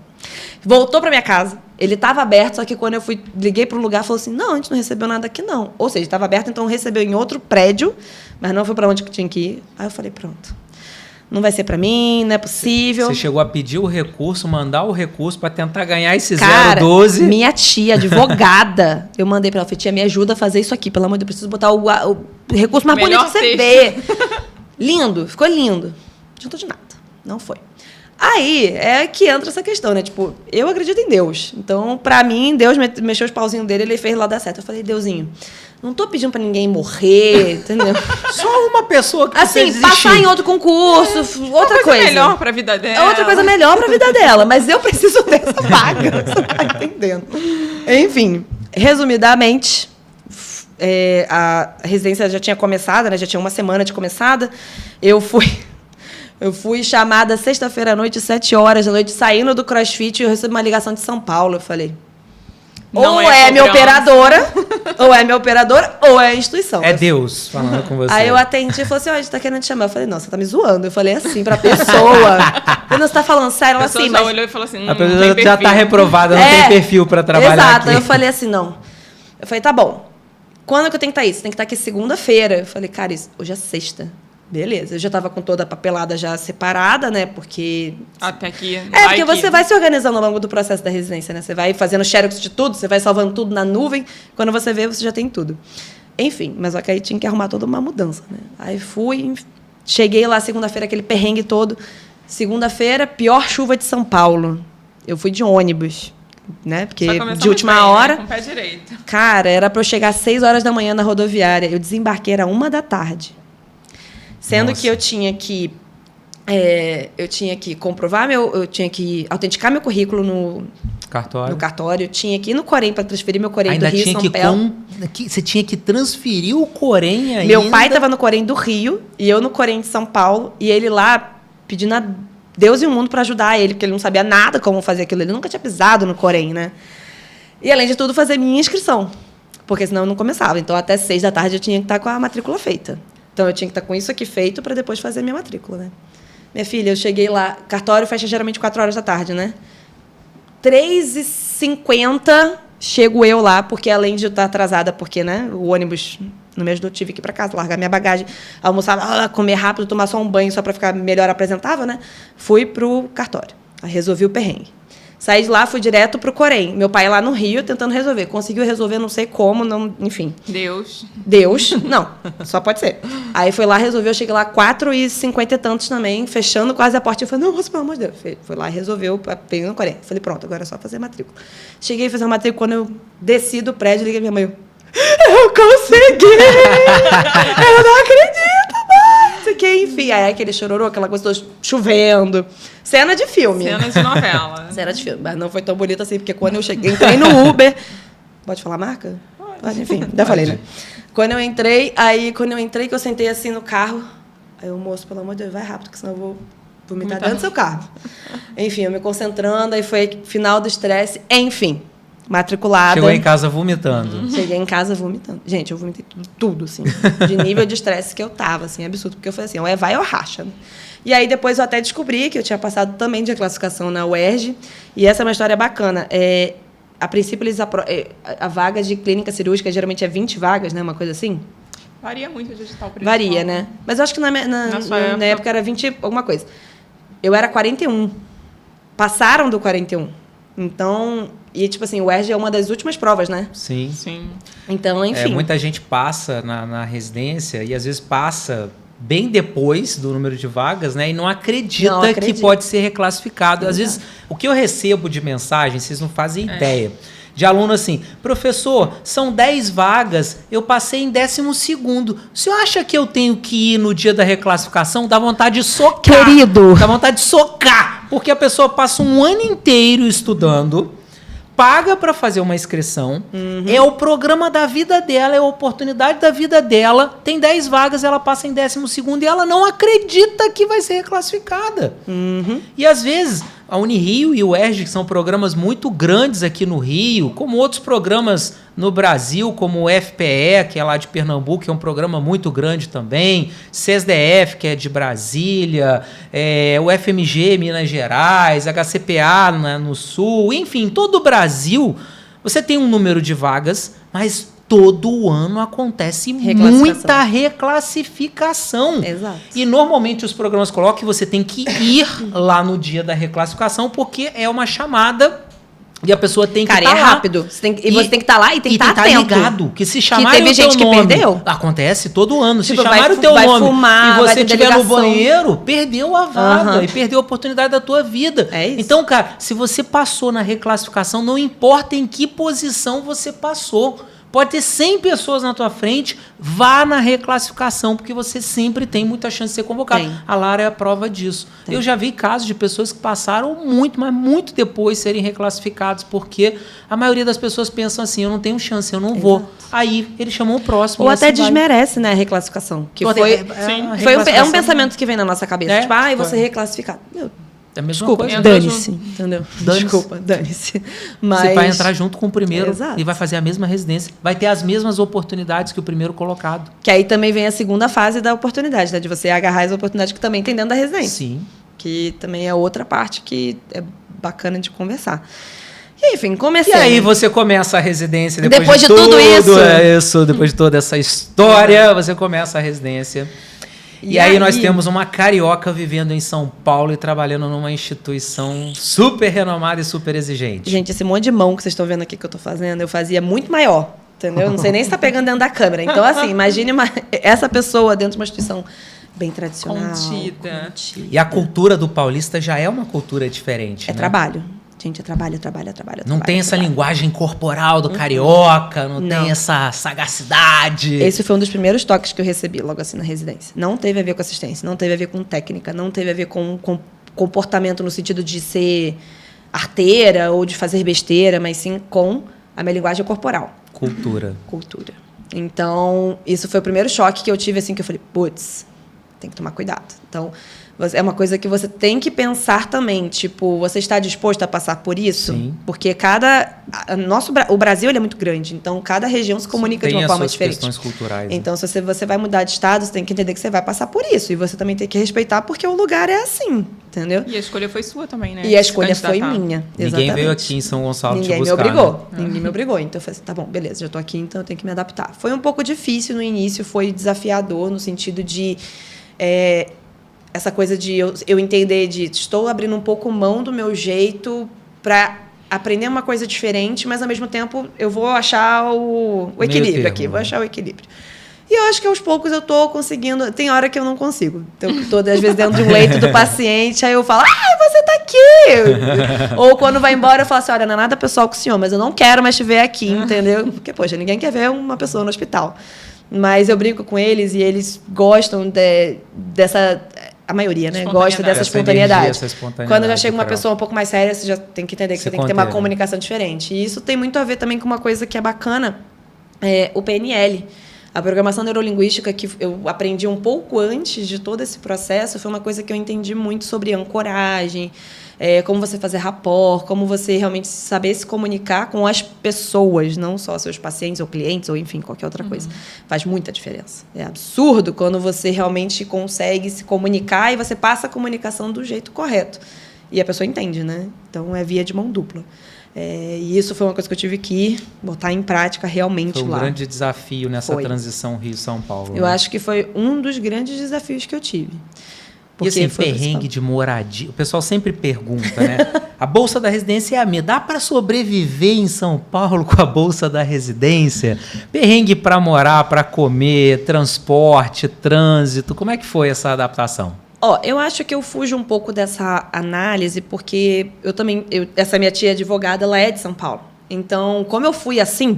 Voltou para minha casa. Ele estava aberto, só que quando eu liguei para um lugar, falou assim, não, a gente não recebeu nada aqui, não. Ou seja, estava aberto, então recebeu em outro prédio, mas não foi para onde que tinha que ir. Aí eu falei, pronto. Não vai ser para mim, não é possível. Você chegou a pedir o recurso, mandar o recurso para tentar ganhar esse 0,12? Minha tia, advogada, eu mandei para ela, falei, tia, me ajuda a fazer isso aqui, pelo amor de Deus, preciso botar o recurso mais bonito que você vê. Lindo, ficou lindo. Não adiantou de nada, não foi. Aí é que entra essa questão, né? Tipo, eu acredito em Deus. Então, pra mim, Deus mexeu os pauzinhos dele, ele fez lá dar certo. Eu falei, Deusinho, não tô pedindo pra ninguém morrer, entendeu? Só uma pessoa que assim, passar em outro concurso, outra coisa. Melhor pra vida dela. Outra coisa melhor pra vida dela. Mas eu preciso dessa vaga. Você tá entendendo? Enfim, resumidamente, a residência já tinha começado, né? Já tinha uma semana de começada. Eu fui chamada sexta-feira à noite, 7h da noite, saindo do CrossFit, e eu recebi uma ligação de São Paulo. Eu falei, ou é minha operadora, ou é a instituição. É Deus falando com você. Aí eu atendi e falei assim, a gente tá querendo te chamar. Eu falei, não, você tá me zoando. Eu falei assim pra pessoa. Eu não, você tá falando sério? Ela assim, mas... olhou e falou assim, a pessoa já tá reprovada, não tem perfil pra trabalhar exato. aqui. Eu falei assim, não. Eu falei, tá bom. Quando que eu tenho que estar aí? Você tem que estar aqui segunda-feira. Eu falei, cara, hoje é sexta. Beleza, eu já estava com toda a papelada já separada, né? Porque... Até aqui. Porque você vai se organizando ao longo do processo da residência, né? Você vai fazendo xerox de tudo, você vai salvando tudo na nuvem. Quando você vê, você já tem tudo. Enfim, mas só que aí tinha que arrumar toda uma mudança, né? Aí fui, cheguei lá segunda-feira, aquele perrengue todo. Segunda-feira, pior chuva de São Paulo. Eu fui de ônibus. né? Porque de última hora... Né? Com o pé direito. Cara, era para eu chegar às 6 horas da manhã na rodoviária. Eu desembarquei, era 1h. Sendo que eu tinha que comprovar eu tinha que autenticar meu currículo no cartório, eu tinha que ir no Corém para transferir meu Corém do Rio e São Paulo. Você tinha que transferir o Corém ainda? Meu pai estava no Corém do Rio e eu no Corém de São Paulo, e ele lá pedindo a Deus e o mundo para ajudar ele, porque ele não sabia nada como fazer aquilo, ele nunca tinha pisado no Corém, né? E além de tudo fazer minha inscrição, porque senão eu não começava. Então até 6 da tarde eu tinha que estar com a matrícula feita. Então eu tinha que estar com isso aqui feito para depois fazer minha matrícula, né? Minha filha, eu cheguei lá, cartório fecha geralmente 4 horas da tarde, né? 3h50 chego eu lá, porque além de eu estar atrasada, porque, né, o ônibus não me ajudou, tive que ir para casa, largar minha bagagem, almoçar, comer rápido, tomar só um banho só para ficar melhor apresentável, né? Fui pro cartório. Aí resolvi o perrengue. Saí de lá, fui direto pro Corém. Meu pai lá no Rio tentando resolver. Conseguiu resolver, não sei como, não, enfim. Deus. Não, só pode ser. Aí foi lá, resolveu, cheguei lá 4h50 e tantos também, fechando quase a porta. Eu falei, não, moço, pelo amor de Deus. Foi lá e resolveu, peguei no Corém. Falei, pronto, agora é só fazer matrícula. Cheguei a fazer a matrícula, quando eu desci do prédio, liguei minha mãe. Eu consegui! Eu não acredito, mãe! Que, enfim, aí aquele chororô, aquela coisa toda chovendo. Cena de filme. Cena de novela. Cena de filme. Mas não foi tão bonito assim, porque quando eu cheguei, entrei no Uber. Pode falar a marca? Pode, enfim, já falei, né? Quando eu entrei, que eu sentei assim no carro, aí o moço, pelo amor de Deus, vai rápido, que senão eu vou vomitar dentro do seu carro. Enfim, eu me concentrando, aí foi final do estresse, enfim. Matriculada. Chegou em casa vomitando. Cheguei em casa vomitando. Gente, eu vomitei tudo, assim. De nível de estresse que eu tava, assim, absurdo. Porque eu falei assim, ou é vai ou racha. Né? E aí, depois, eu até descobri que eu tinha passado também de classificação na UERJ. E essa é uma história bacana. A princípio, a vaga de clínica cirúrgica, geralmente é 20 vagas, né? Uma coisa assim. Varia muito de hospital principal. Varia, né? Mas eu acho que na época era 20 alguma coisa. Eu era 41. Passaram do 41. Então... E, tipo assim, o UERJ é uma das últimas provas, né? Sim. Então, enfim. Muita gente passa na residência e, às vezes, passa bem depois do número de vagas, né? E não acredita que pode ser reclassificado. Às vezes, o que eu recebo de mensagem, vocês não fazem ideia. De aluno assim, professor, são 10 vagas, eu passei em 12º. O senhor acha que eu tenho que ir no dia da reclassificação? Dá vontade de socar. Querido. Dá vontade de socar. Porque a pessoa passa um ano inteiro estudando, paga para fazer uma inscrição, é o programa da vida dela, é a oportunidade da vida dela, tem 10 vagas, ela passa em 12º e ela não acredita que vai ser reclassificada. E às vezes a Unirio e o UERJ, que são programas muito grandes aqui no Rio, como outros programas no Brasil, como o FPE, que é lá de Pernambuco, que é um programa muito grande também, CESDF, que é de Brasília, o FMG, Minas Gerais, HCPA no Sul, enfim, todo o Brasil, você tem um número de vagas, mas todo ano acontece muita reclassificação. Exato. E normalmente os programas colocam que você tem que ir lá no dia da reclassificação, porque é uma chamada e a pessoa tem que estar lá. Cara, é rápido. Você tem que estar lá e tem que estar atento. Ligado, que se chamarem teve o teu gente nome, que perdeu. Acontece todo ano. Tipo, se chamarem o teu nome fumar, e você estiver no banheiro, perdeu a vaga e perdeu a oportunidade da tua vida. É isso. Então, cara, se você passou na reclassificação, não importa em que posição você passou. Pode ter 100 pessoas na tua frente, vá na reclassificação, porque você sempre tem muita chance de ser convocado. A Lara é a prova disso. Eu já vi casos de pessoas que passaram muito, mas muito depois serem reclassificados, porque a maioria das pessoas pensam assim, eu não tenho chance, eu não vou. Aí ele chamou o próximo. Ou até desmerece, né, a reclassificação. Que é um pensamento que vem na nossa cabeça. Tipo, vou ser reclassificado. É a mesma Desculpa, coisa. dane-se, entendeu? Desculpa, dane-se. Mas... Você vai entrar junto com o primeiro. Exato. E vai fazer a mesma residência. Vai ter as mesmas oportunidades que o primeiro colocado. Que aí também vem a segunda fase da oportunidade, né? De você agarrar as oportunidades que também tem dentro da residência. Sim. Que também é outra parte que é bacana de conversar. E, enfim, comecei. E aí você começa a residência depois de tudo isso. Depois de toda essa história, você começa a residência. E aí nós temos uma carioca vivendo em São Paulo e trabalhando numa instituição super renomada e super exigente. Gente, esse monte de mão que vocês estão vendo aqui que eu estou fazendo, eu fazia muito maior, entendeu? Não sei nem se está pegando dentro da câmera. Então, assim, imagine essa pessoa dentro de uma instituição bem tradicional. Contida. E a cultura do paulista já é uma cultura diferente, É né? trabalho. Gente, trabalha. Não tem essa linguagem corporal do carioca, não tem essa sagacidade. Esse foi um dos primeiros toques que eu recebi logo assim na residência. Não teve a ver com assistência, não teve a ver com técnica, não teve a ver com comportamento no sentido de ser arteira ou de fazer besteira, mas sim com a minha linguagem corporal. Cultura. Então, isso foi o primeiro choque que eu tive, assim, que eu falei, putz, tem que tomar cuidado. Então, é uma coisa que você tem que pensar também, tipo, você está disposto a passar por isso? Sim. Porque o Brasil ele é muito grande, então cada região se comunica de uma forma diferente. Tem as suas questões culturais. Então, se você vai mudar de estado, você tem que entender que você vai passar por isso. E você também tem que respeitar, porque o lugar é assim, entendeu? E a escolha foi sua também, né? E a escolha foi minha, exatamente. Ninguém veio aqui em São Gonçalo te buscar. Ninguém me obrigou. Então, eu falei assim, tá bom, beleza, já estou aqui, então eu tenho que me adaptar. Foi um pouco difícil no início, foi desafiador no sentido de... essa coisa de eu entender de estou abrindo um pouco mão do meu jeito para aprender uma coisa diferente, mas, ao mesmo tempo, eu vou achar o equilíbrio aqui. Vou achar o equilíbrio. E eu acho que, aos poucos, eu estou conseguindo... Tem hora que eu não consigo. Então, eu estou, às vezes, dentro de um leito do paciente, aí eu falo, você está aqui! Ou, quando vai embora, eu falo assim, olha, não é nada pessoal com o senhor, mas eu não quero mais te ver aqui, entendeu? Porque, poxa, ninguém quer ver uma pessoa no hospital. Mas eu brinco com eles e eles gostam dessa... A maioria, né? Gosta dessa espontaneidade. Quando já chega uma pessoa um pouco mais séria, você já tem que entender que você tem que ter uma comunicação diferente. E isso tem muito a ver também com uma coisa que é bacana, o PNL. A programação neurolinguística, que eu aprendi um pouco antes de todo esse processo, foi uma coisa que eu entendi muito sobre ancoragem, como você fazer rapport, como você realmente saber se comunicar com as pessoas, não só seus pacientes ou clientes, ou enfim, qualquer outra coisa. Faz muita diferença. É absurdo quando você realmente consegue se comunicar e você passa a comunicação do jeito correto. E a pessoa entende, né? Então, é via de mão dupla. E isso foi uma coisa que eu tive que botar em prática realmente lá. Foi um grande desafio nessa transição Rio-São Paulo. Eu acho que foi um dos grandes desafios que eu tive. Porque e assim, perrengue de moradia. O pessoal sempre pergunta, né? A bolsa da residência é a minha. Dá para sobreviver em São Paulo com a bolsa da residência? Perrengue para morar, para comer, transporte, trânsito. Como é que foi essa adaptação? Eu acho que eu fujo um pouco dessa análise, porque essa minha tia advogada, ela é de São Paulo. Então, como eu fui assim,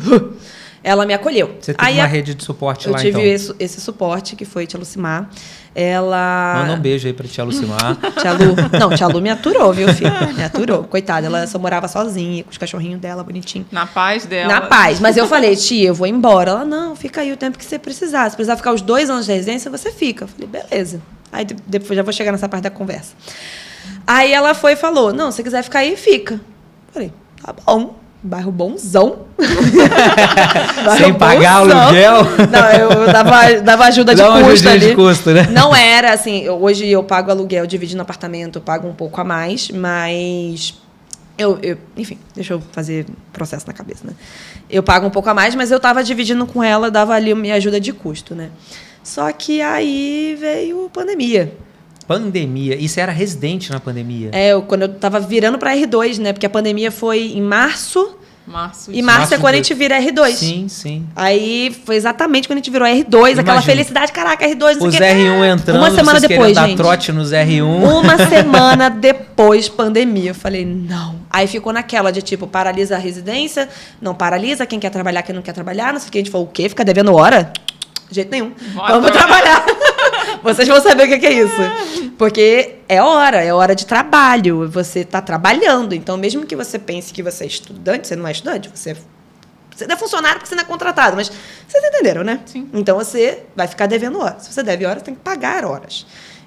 ela me acolheu. Você teve uma rede de suporte lá, então? Eu tive esse suporte, que foi tia Lucimar. Ela... Manda um beijo aí pra tia Lucimar. Tia Lu me aturou, viu, filho? Me aturou. Coitada, ela só morava sozinha, com os cachorrinhos dela, bonitinho. Na paz dela. Na paz. Mas eu falei, tia, eu vou embora. Ela, não, fica aí o tempo que você precisar. Se precisar ficar os 2 anos de residência, você fica. Eu falei, beleza. Aí depois já vou chegar nessa parte da conversa. Aí ela foi e falou, não, se você quiser ficar aí, fica. Eu falei, tá bom. Bairro bonzão. Sem pagar aluguel? Não, eu dava ajuda de custo ali. De custo, né? Não era assim, hoje eu pago aluguel dividindo no apartamento, eu pago um pouco a mais, mas... enfim, deixa eu fazer processo na cabeça, né? Eu pago um pouco a mais, mas eu estava dividindo com ela, dava ali minha ajuda de custo, né? Só que aí veio pandemia. Pandemia. E você era residente na pandemia? Quando eu estava virando para R2, né? Porque a pandemia foi em março. Março é quando a gente vira R2. Sim, sim. Aí foi exatamente quando a gente virou R2, aquela felicidade, caraca, R2, não sei o que. Os R1 entrando, uma semana depois, gente. Dar trote nos R1. Uma semana depois, pandemia. Eu falei, não. Aí ficou naquela de tipo, paralisa a residência, não paralisa, quem quer trabalhar, quem não quer trabalhar, não sei o que. A gente falou, o quê? Fica devendo hora? De jeito nenhum. Vamos trabalhar. Vocês vão saber o que é isso. Porque é hora de trabalho. Você está trabalhando. Então, mesmo que você pense que você é estudante, você não é estudante, você não é funcionário porque você não é contratado. Mas vocês entenderam, né? Sim. Então, você vai ficar devendo horas. Se você deve horas, tem que pagar horas.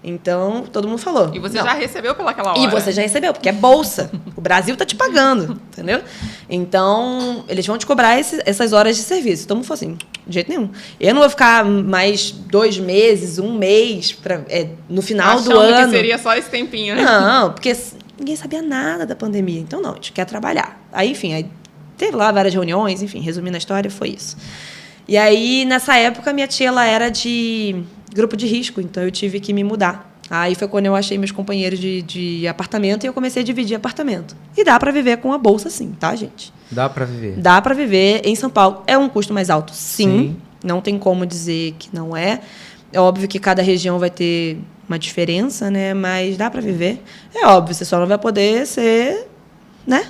Então, todo mundo falou. E você já recebeu pelaquela hora. E você já recebeu, porque é bolsa. O Brasil está te pagando, entendeu? Então, eles vão te cobrar essas horas de serviço. Então, não foi assim, de jeito nenhum. Eu não vou ficar mais 2 meses, 1 mês, no final do ano. Achando que seria só esse tempinho, né? Não, porque ninguém sabia nada da pandemia. Então, não, a gente quer trabalhar. Aí, enfim, teve lá várias reuniões, enfim, resumindo a história, foi isso. E aí, nessa época, minha tia, ela era de grupo de risco, então eu tive que me mudar. Aí foi quando eu achei meus companheiros de apartamento e eu comecei a dividir apartamento. E dá para viver com a bolsa, sim, tá, gente? Dá para viver. Dá para viver em São Paulo. É um custo mais alto, sim. Não tem como dizer que não é. É óbvio que cada região vai ter uma diferença, né? Mas dá para viver. É óbvio, você só não vai poder ser né,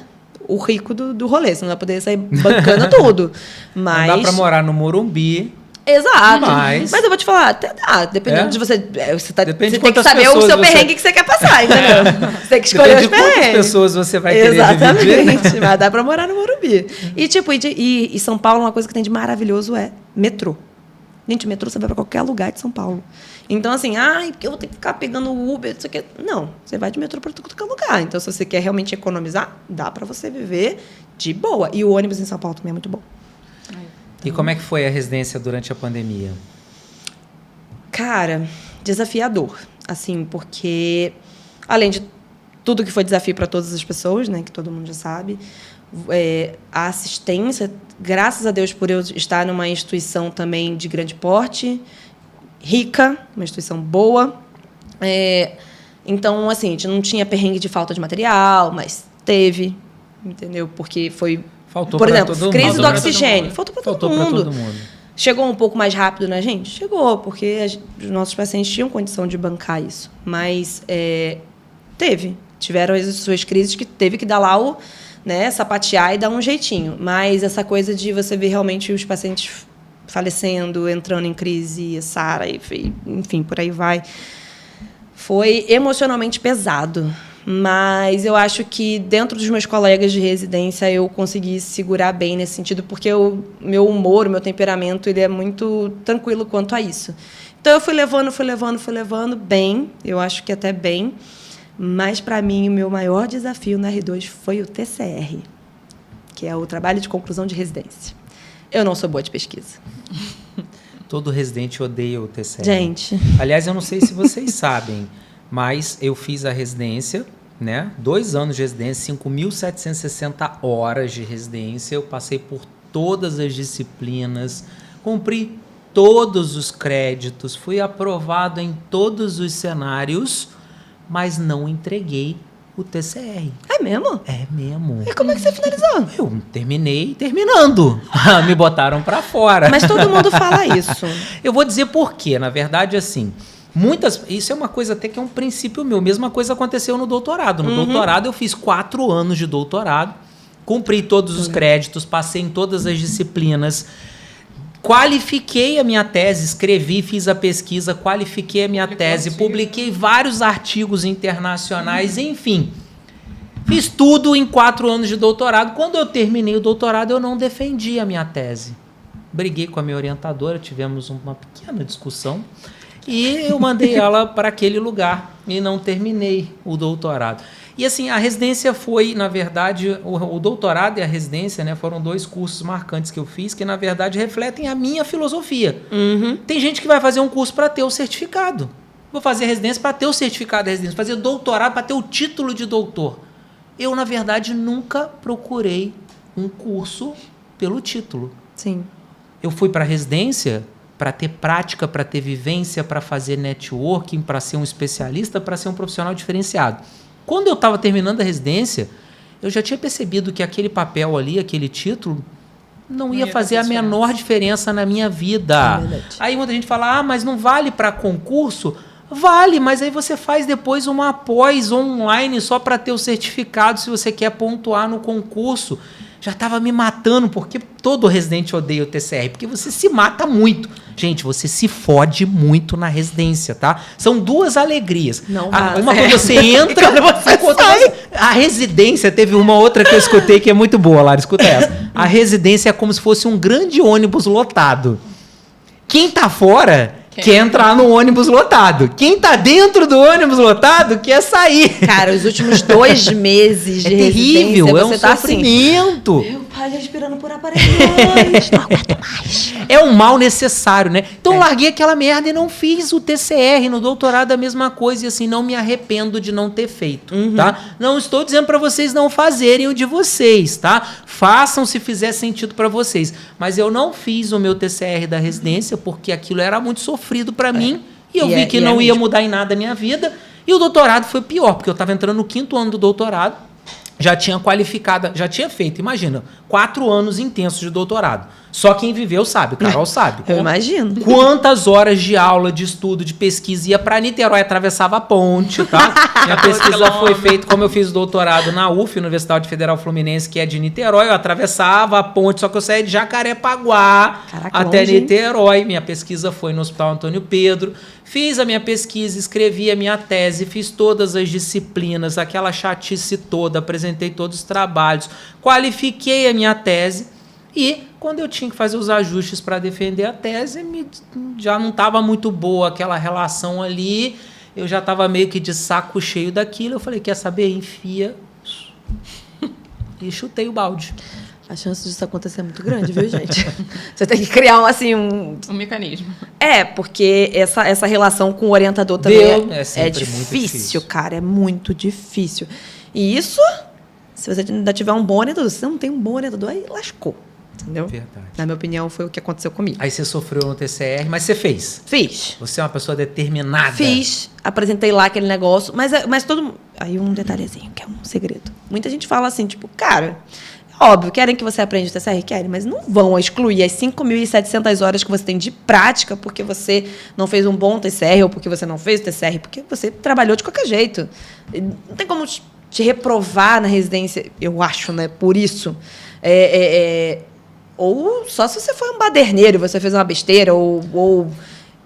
o rico do rolê. Você não vai poder sair bancando tudo. Mas... Não dá pra morar no Morumbi. Exato. Mas eu vou te falar, até dá. Dependendo de você. Você tem que saber o seu perrengue que você quer passar, entendeu? Você tem que escolher os perrengues. Quantas pessoas você vai querer Exatamente. dividir? Mas dá pra morar no Morumbi. E, tipo, e São Paulo, uma coisa que tem de maravilhoso é metrô. Gente, metrô você vai pra qualquer lugar de São Paulo. Então, assim, porque eu vou ter que ficar pegando o Uber, isso aqui. Não, você vai de metrô pra qualquer lugar. Então, se você quer realmente economizar, dá pra você viver de boa. E o ônibus em São Paulo também é muito bom. E como é que foi a residência durante a pandemia? Cara, desafiador, assim, porque além de tudo que foi desafio para todas as pessoas, né, que todo mundo já sabe, a assistência, graças a Deus por eu estar numa instituição também de grande porte, rica, uma instituição boa, então, assim, a gente não tinha perrengue de falta de material, mas teve, entendeu? Porque foi... Faltou por exemplo, todo crise mundo. do oxigênio. Faltou para todo mundo. Chegou um pouco mais rápido na gente? Chegou, porque os nossos pacientes tinham condição de bancar isso. Mas tiveram as suas crises que teve que dar lá sapatear e dar um jeitinho. Mas essa coisa de você ver realmente os pacientes falecendo, entrando em crise, SARA, enfim, por aí vai, foi emocionalmente pesado. Mas eu acho que dentro dos meus colegas de residência eu consegui segurar bem nesse sentido, porque o meu humor, o meu temperamento, ele é muito tranquilo quanto a isso. Então eu fui levando bem, eu acho que até bem, mas para mim o meu maior desafio na R2 foi o TCR, que é o trabalho de conclusão de residência. Eu não sou boa de pesquisa. Todo residente odeia o TCR. Gente. Aliás, eu não sei se vocês sabem, mas eu fiz a residência, né? 2 anos de residência, 5.760 horas de residência. Eu passei por todas as disciplinas, cumpri todos os créditos, fui aprovado em todos os cenários, mas não entreguei o TCR. É mesmo? É mesmo. E como é que você finalizou? Eu terminei terminando. Me botaram para fora. Mas todo mundo fala isso. Eu vou dizer por quê. Na verdade, assim... Isso é uma coisa até que é um princípio meu. Mesma coisa aconteceu no doutorado. No doutorado eu fiz 4 anos de doutorado, cumpri todos os créditos, passei em todas as disciplinas, qualifiquei a minha tese, escrevi, fiz a pesquisa, qualifiquei a minha tese, publiquei vários artigos internacionais, enfim. Fiz tudo em 4 anos de doutorado. Quando eu terminei o doutorado, eu não defendi a minha tese. Briguei com a minha orientadora, tivemos uma pequena discussão. E eu mandei ela para aquele lugar e não terminei o doutorado. E assim, a residência foi, na verdade, o doutorado e a residência, né, foram 2 cursos marcantes que eu fiz, que na verdade refletem a minha filosofia. Tem gente que vai fazer um curso para ter o certificado. Vou fazer residência para ter o certificado de residência, fazer doutorado para ter o título de doutor. Eu, na verdade, nunca procurei um curso pelo título. Sim. Eu fui para a residência para ter prática, para ter vivência, para fazer networking, para ser um especialista, para ser um profissional diferenciado. Quando eu estava terminando a residência, eu já tinha percebido que aquele papel ali, aquele título, não ia fazer a menor diferença na minha vida. Aí muita gente fala, mas não vale para concurso? Vale, mas aí você faz depois uma pós online só para ter o certificado se você quer pontuar no concurso. Já estava me matando, porque todo residente odeia o TCR, porque você se mata muito. Gente, você se fode muito na residência, tá? São 2 alegrias. Não, uma quando você entra, a residência, teve uma outra que eu escutei que é muito boa, Lara, escuta essa. A residência é como se fosse um grande ônibus lotado. Quem tá fora quer entrar no ônibus lotado. Quem tá dentro do ônibus lotado quer sair. Cara, os últimos 2 meses de terrível, residência, é um tá sofrimento. Assim, meu pai respirando por aparelhos, não aguento mais. É um mal necessário, né? Então eu larguei aquela merda e não fiz o TCR. No doutorado a mesma coisa e assim, não me arrependo de não ter feito, tá? Não estou dizendo para vocês não fazerem o de vocês, tá? Façam se fizer sentido para vocês. Mas eu não fiz o meu TCR da residência porque aquilo era muito sofrido para mim e eu vi que não ia mudar em nada a minha vida. E o doutorado foi pior, porque eu estava entrando no 5º ano do doutorado, já tinha qualificado, já tinha feito, imagina, 4 anos intensos de doutorado. Só quem viveu sabe, Carol sabe. Eu imagino. Quantas horas de aula, de estudo, de pesquisa ia para Niterói, atravessava a ponte, tá? Minha pesquisa foi feita, como eu fiz doutorado na UF, Universidade Federal Fluminense, que é de Niterói, eu atravessava a ponte, só que eu saía de Jacarepaguá até longe, Niterói. Minha pesquisa foi no Hospital Antônio Pedro. Fiz a minha pesquisa, escrevi a minha tese, fiz todas as disciplinas, aquela chatice toda, apresentei todos os trabalhos, qualifiquei a minha tese e quando eu tinha que fazer os ajustes para defender a tese, já não estava muito boa aquela relação ali, eu já estava meio que de saco cheio daquilo, eu falei, quer saber? Enfia. E chutei o balde. A chance disso acontecer é muito grande, viu, gente? Você tem que criar um mecanismo. Porque essa relação com o orientador também é difícil, cara. É muito difícil. E isso, se você ainda tiver um bom orientador, se você não tem um bom orientador, aí lascou. Entendeu? Verdade. Na minha opinião, foi o que aconteceu comigo. Aí você sofreu no TCR, mas você fez? Fiz. Você é uma pessoa determinada? Fiz. Apresentei lá aquele negócio. Mas todo... Aí um detalhezinho, que é um segredo. Muita gente fala assim, tipo, cara... Óbvio, querem que você aprenda o TCR? Querem, mas não vão excluir as 5.700 horas que você tem de prática porque você não fez um bom TCR ou porque você não fez o TCR, porque você trabalhou de qualquer jeito. Não tem como te reprovar na residência, eu acho, né? Por isso. Ou só se você foi um baderneiro, você fez uma besteira, ou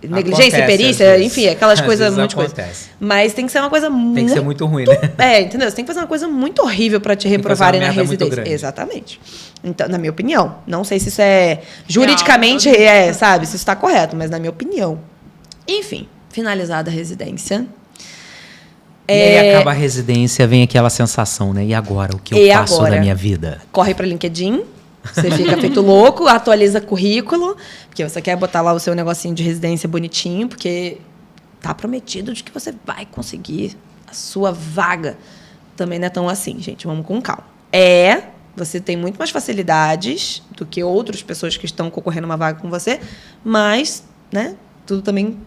negligência, imperícia, enfim, aquelas coisas, muito coisas. Mas tem que ser uma coisa muito... Tem que ser muito ruim, né? Entendeu? Você tem que fazer uma coisa muito horrível para te reprovarem na residência. Exatamente. Então, na minha opinião. Não sei se isso é juridicamente, sabe, se isso está correto, mas na minha opinião. Enfim, finalizada a residência. E aí acaba a residência, vem aquela sensação, né? E agora? O que eu faço da minha vida? Corre para LinkedIn. Você fica feito louco, atualiza currículo, porque você quer botar lá o seu negocinho de residência bonitinho, porque tá prometido de que você vai conseguir a sua vaga. Também não é tão assim, gente. Vamos com calma. Você tem muito mais facilidades do que outras pessoas que estão concorrendo uma vaga com você, mas, né, tudo também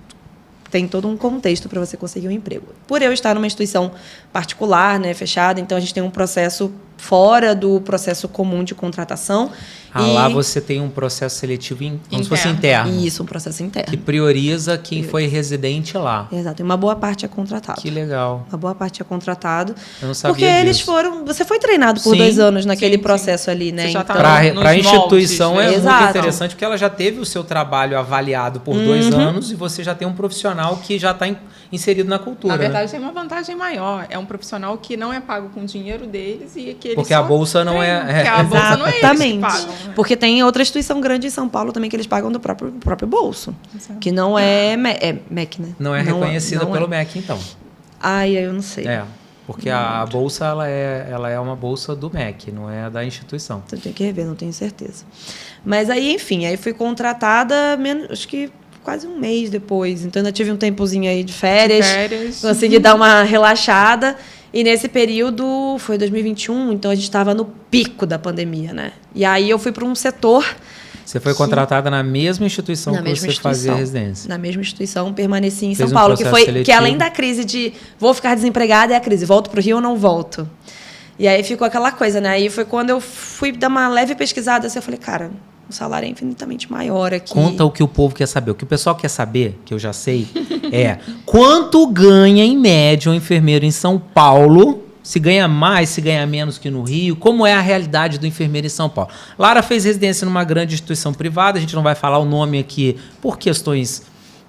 tem todo um contexto para você conseguir um emprego. Por eu estar numa instituição particular, né, fechada, então a gente tem um processo fora do processo comum de contratação. Lá você tem um processo seletivo como se fosse interno. Isso, um processo interno. Que prioriza quem foi residente lá. Exato, e uma boa parte é contratado. Que legal. Uma boa parte é contratado. Eu não sabia porque disso. Eles foram... Você foi treinado por 2 anos naquele processo ali, né? Então, para a instituição moldes, é muito interessante, porque ela já teve o seu trabalho avaliado por 2 anos e você já tem um profissional que já está inserido na cultura. Na verdade, tem uma vantagem maior. É um profissional que não é pago com o dinheiro deles e que eles porque a bolsa não é... Porque a bolsa não é eles que pagam. Né? Porque tem outra instituição grande em São Paulo também que eles pagam do próprio bolso. Exato. Que não é MEC, né? Não é reconhecida pelo MEC, então. Eu não sei. Porque a bolsa ela é uma bolsa do MEC, não é da instituição. Você tem que rever, não tenho certeza. Mas aí, enfim, aí fui contratada, acho que quase um mês depois. Então, ainda tive um tempozinho aí de férias. Consegui dar uma relaxada. E nesse período, foi 2021, então a gente estava no pico da pandemia, né? E aí eu fui para um setor... Você foi contratada na mesma instituição que você fazia residência? Na mesma instituição, permaneci em São Paulo, que além da crise de vou ficar desempregada, é a crise, volto para o Rio ou não volto? E aí ficou aquela coisa, né? Aí foi quando eu fui dar uma leve pesquisada, assim, eu falei, cara... O salário é infinitamente maior aqui. Conta o que o povo quer saber. O que o pessoal quer saber, que eu já sei, é quanto ganha, em média, um enfermeiro em São Paulo, se ganha mais, se ganha menos que no Rio, como é a realidade do enfermeiro em São Paulo. Lara fez residência numa grande instituição privada, a gente não vai falar o nome aqui por questões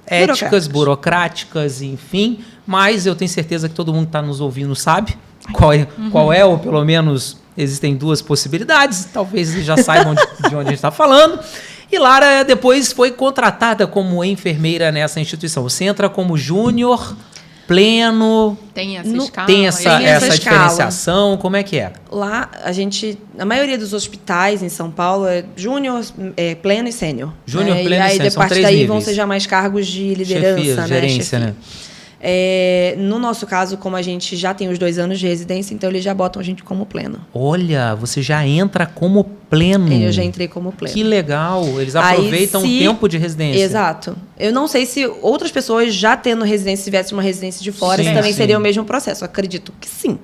éticas, burocráticas, enfim, mas eu tenho certeza que todo mundo que está nos ouvindo sabe qual é, ou pelo menos... Existem 2 possibilidades, talvez já saibam de onde a gente está falando. E Lara depois foi contratada como enfermeira nessa instituição. Você entra como júnior, pleno... Tem essa escala. Tem essa diferenciação, como é que é? Lá, a maioria dos hospitais em São Paulo é júnior, pleno e sênior. Júnior, pleno e sênior, são 3 níveis. E aí, depois daí vão ser já mais cargos de liderança, chefia, gerência, né? No nosso caso, como a gente já tem os 2 anos de residência, então eles já botam a gente como pleno. Olha, você já entra como pleno. Eu já entrei como pleno. Que legal, eles aproveitam o tempo de residência. Exato. Eu não sei se outras pessoas já tendo residência, se tivesse uma residência de fora, se também seria o mesmo processo. Eu acredito que sim.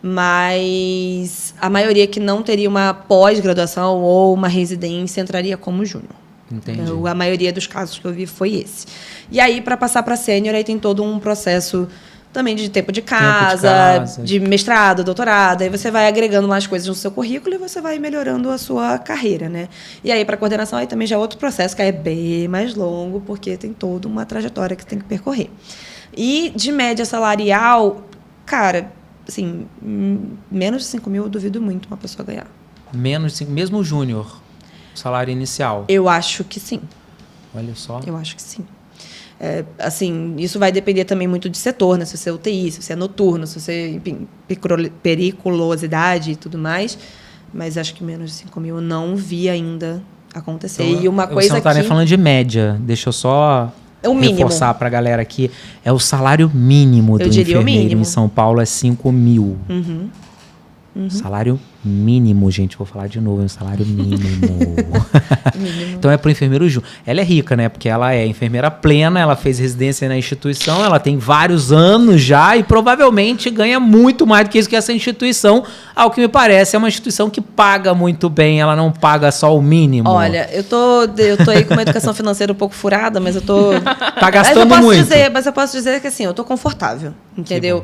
mas a maioria que não teria uma pós-graduação ou uma residência entraria como júnior. Entendi. A maioria dos casos que eu vi foi esse. E aí, para passar para sênior, aí tem todo um processo também de tempo de casa, de mestrado, doutorado. Aí você vai agregando mais coisas no seu currículo e você vai melhorando a sua carreira, né? E aí, para coordenação, aí também já é outro processo que é bem mais longo, porque tem toda uma trajetória que você tem que percorrer. E de média salarial, cara, assim, menos de 5 mil eu duvido muito uma pessoa ganhar. Menos de 5 mil, mesmo júnior, salário inicial? Eu acho que sim. Olha só. Eu acho que sim. Assim, isso vai depender também muito de setor, né? Se você é UTI, se você é noturno, se você, enfim, periculosidade e tudo mais. Mas acho que menos de 5 mil eu não vi ainda acontecer. Então, e uma coisa você não está nem falando de média. Deixa eu só reforçar para a galera aqui. É o salário mínimo do enfermeiro em São Paulo, é 5 mil. Salário mínimo, gente. Vou falar de novo, é um salário mínimo. Então é para o enfermeiro júnior. Ela é rica, né? Porque ela é enfermeira plena, ela fez residência na instituição, ela tem vários anos já e provavelmente ganha muito mais do que isso que essa instituição, ao que me parece, é uma instituição que paga muito bem, ela não paga só o mínimo. Olha, eu tô aí com uma educação financeira um pouco furada, mas eu tô... Tá gastando muito. Mas eu posso dizer que assim, eu tô confortável, entendeu?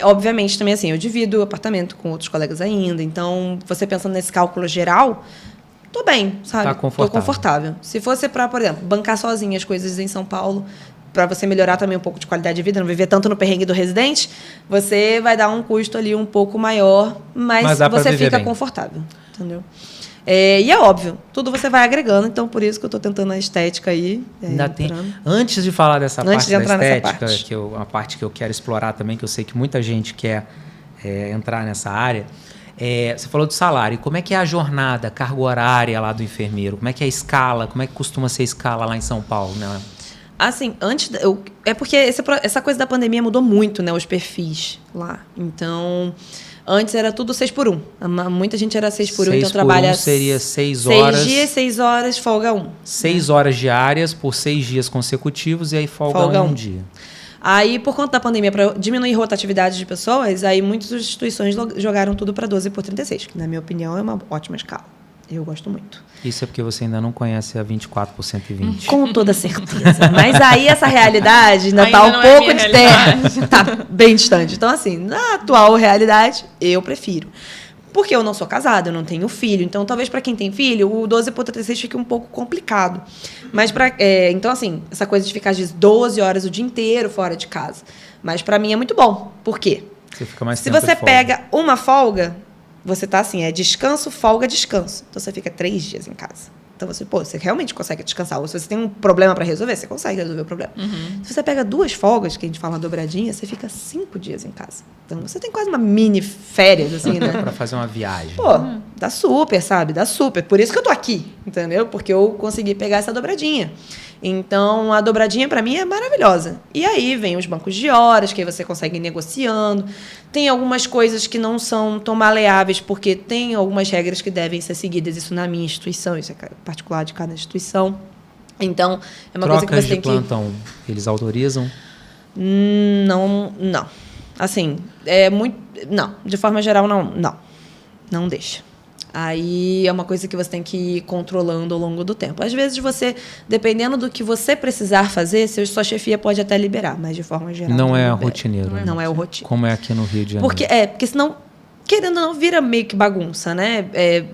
Obviamente também assim, eu divido o apartamento com outros colegas ainda, então você pensando nesse cálculo geral, tô bem, sabe? Tá confortável. Tô confortável. Se fosse para, por exemplo, bancar sozinha as coisas em São Paulo, para você melhorar também um pouco de qualidade de vida, não viver tanto no perrengue do residente, você vai dar um custo ali um pouco maior, mas você fica confortável, entendeu? E é óbvio, tudo você vai agregando, então por isso que eu estou tentando a estética aí. Antes de falar dessa parte da estética, que é uma parte que eu quero explorar também, que eu sei que muita gente quer entrar nessa área, você falou do salário. Como é que é a jornada, a carga horária lá do enfermeiro? Como é que é a escala? Como é que costuma ser a escala lá em São Paulo, né? Assim, é porque essa coisa da pandemia mudou muito, né? Os perfis lá. Então, antes era tudo 6x1. Muita gente era 6x1, então trabalha... 6x1 seria 6 horas... 6 dias, 6 horas, folga 1. 6 horas diárias por 6 dias consecutivos e aí folga um dia. Aí, por conta da pandemia, para diminuir a rotatividade de pessoas, aí muitas instituições jogaram tudo para 12/36, que, na minha opinião, é uma ótima escala. Eu gosto muito. Isso é porque você ainda não conhece a 24 por 120. Com toda certeza. Mas aí essa realidade ainda está um pouco distante. Está bem distante. Então, assim, na atual realidade, eu prefiro. Porque eu não sou casada, eu não tenho filho. Então, talvez para quem tem filho, o 12/36 fique um pouco complicado. Mas, então, assim, essa coisa de ficar de 12 horas o dia inteiro fora de casa. Mas, para mim, é muito bom. Por quê? Você fica mais Se você pega uma folga, você tá assim, descanso, folga, descanso. Então, você fica 3 dias em casa. Então, você realmente consegue descansar. Ou se você tem um problema para resolver, você consegue resolver o problema. Se você pega 2 folgas, que a gente fala dobradinha, você fica 5 dias em casa. Então, você tem quase uma mini férias, assim, né? Para fazer uma viagem. Pô, dá super, sabe? Dá super. Por isso que eu tô aqui, entendeu? Porque eu consegui pegar essa dobradinha. Então, a dobradinha, para mim, é maravilhosa. E aí, vem os bancos de horas, que aí você consegue ir negociando. Tem algumas coisas que não são tão maleáveis, porque tem algumas regras que devem ser seguidas. Isso na minha instituição, isso é particular de cada instituição. Então, é uma coisa que você tem que... Trocas de plantão, eles autorizam? Não. Assim, não. De forma geral, não deixa. Aí é uma coisa que você tem que ir controlando ao longo do tempo. Às vezes você, dependendo do que você precisar fazer, sua chefia pode até liberar, mas de forma geral... Não é rotineiro. Não é o rotineiro. Como é aqui no Rio de Janeiro. Porque senão, querendo ou não, vira meio que bagunça, né?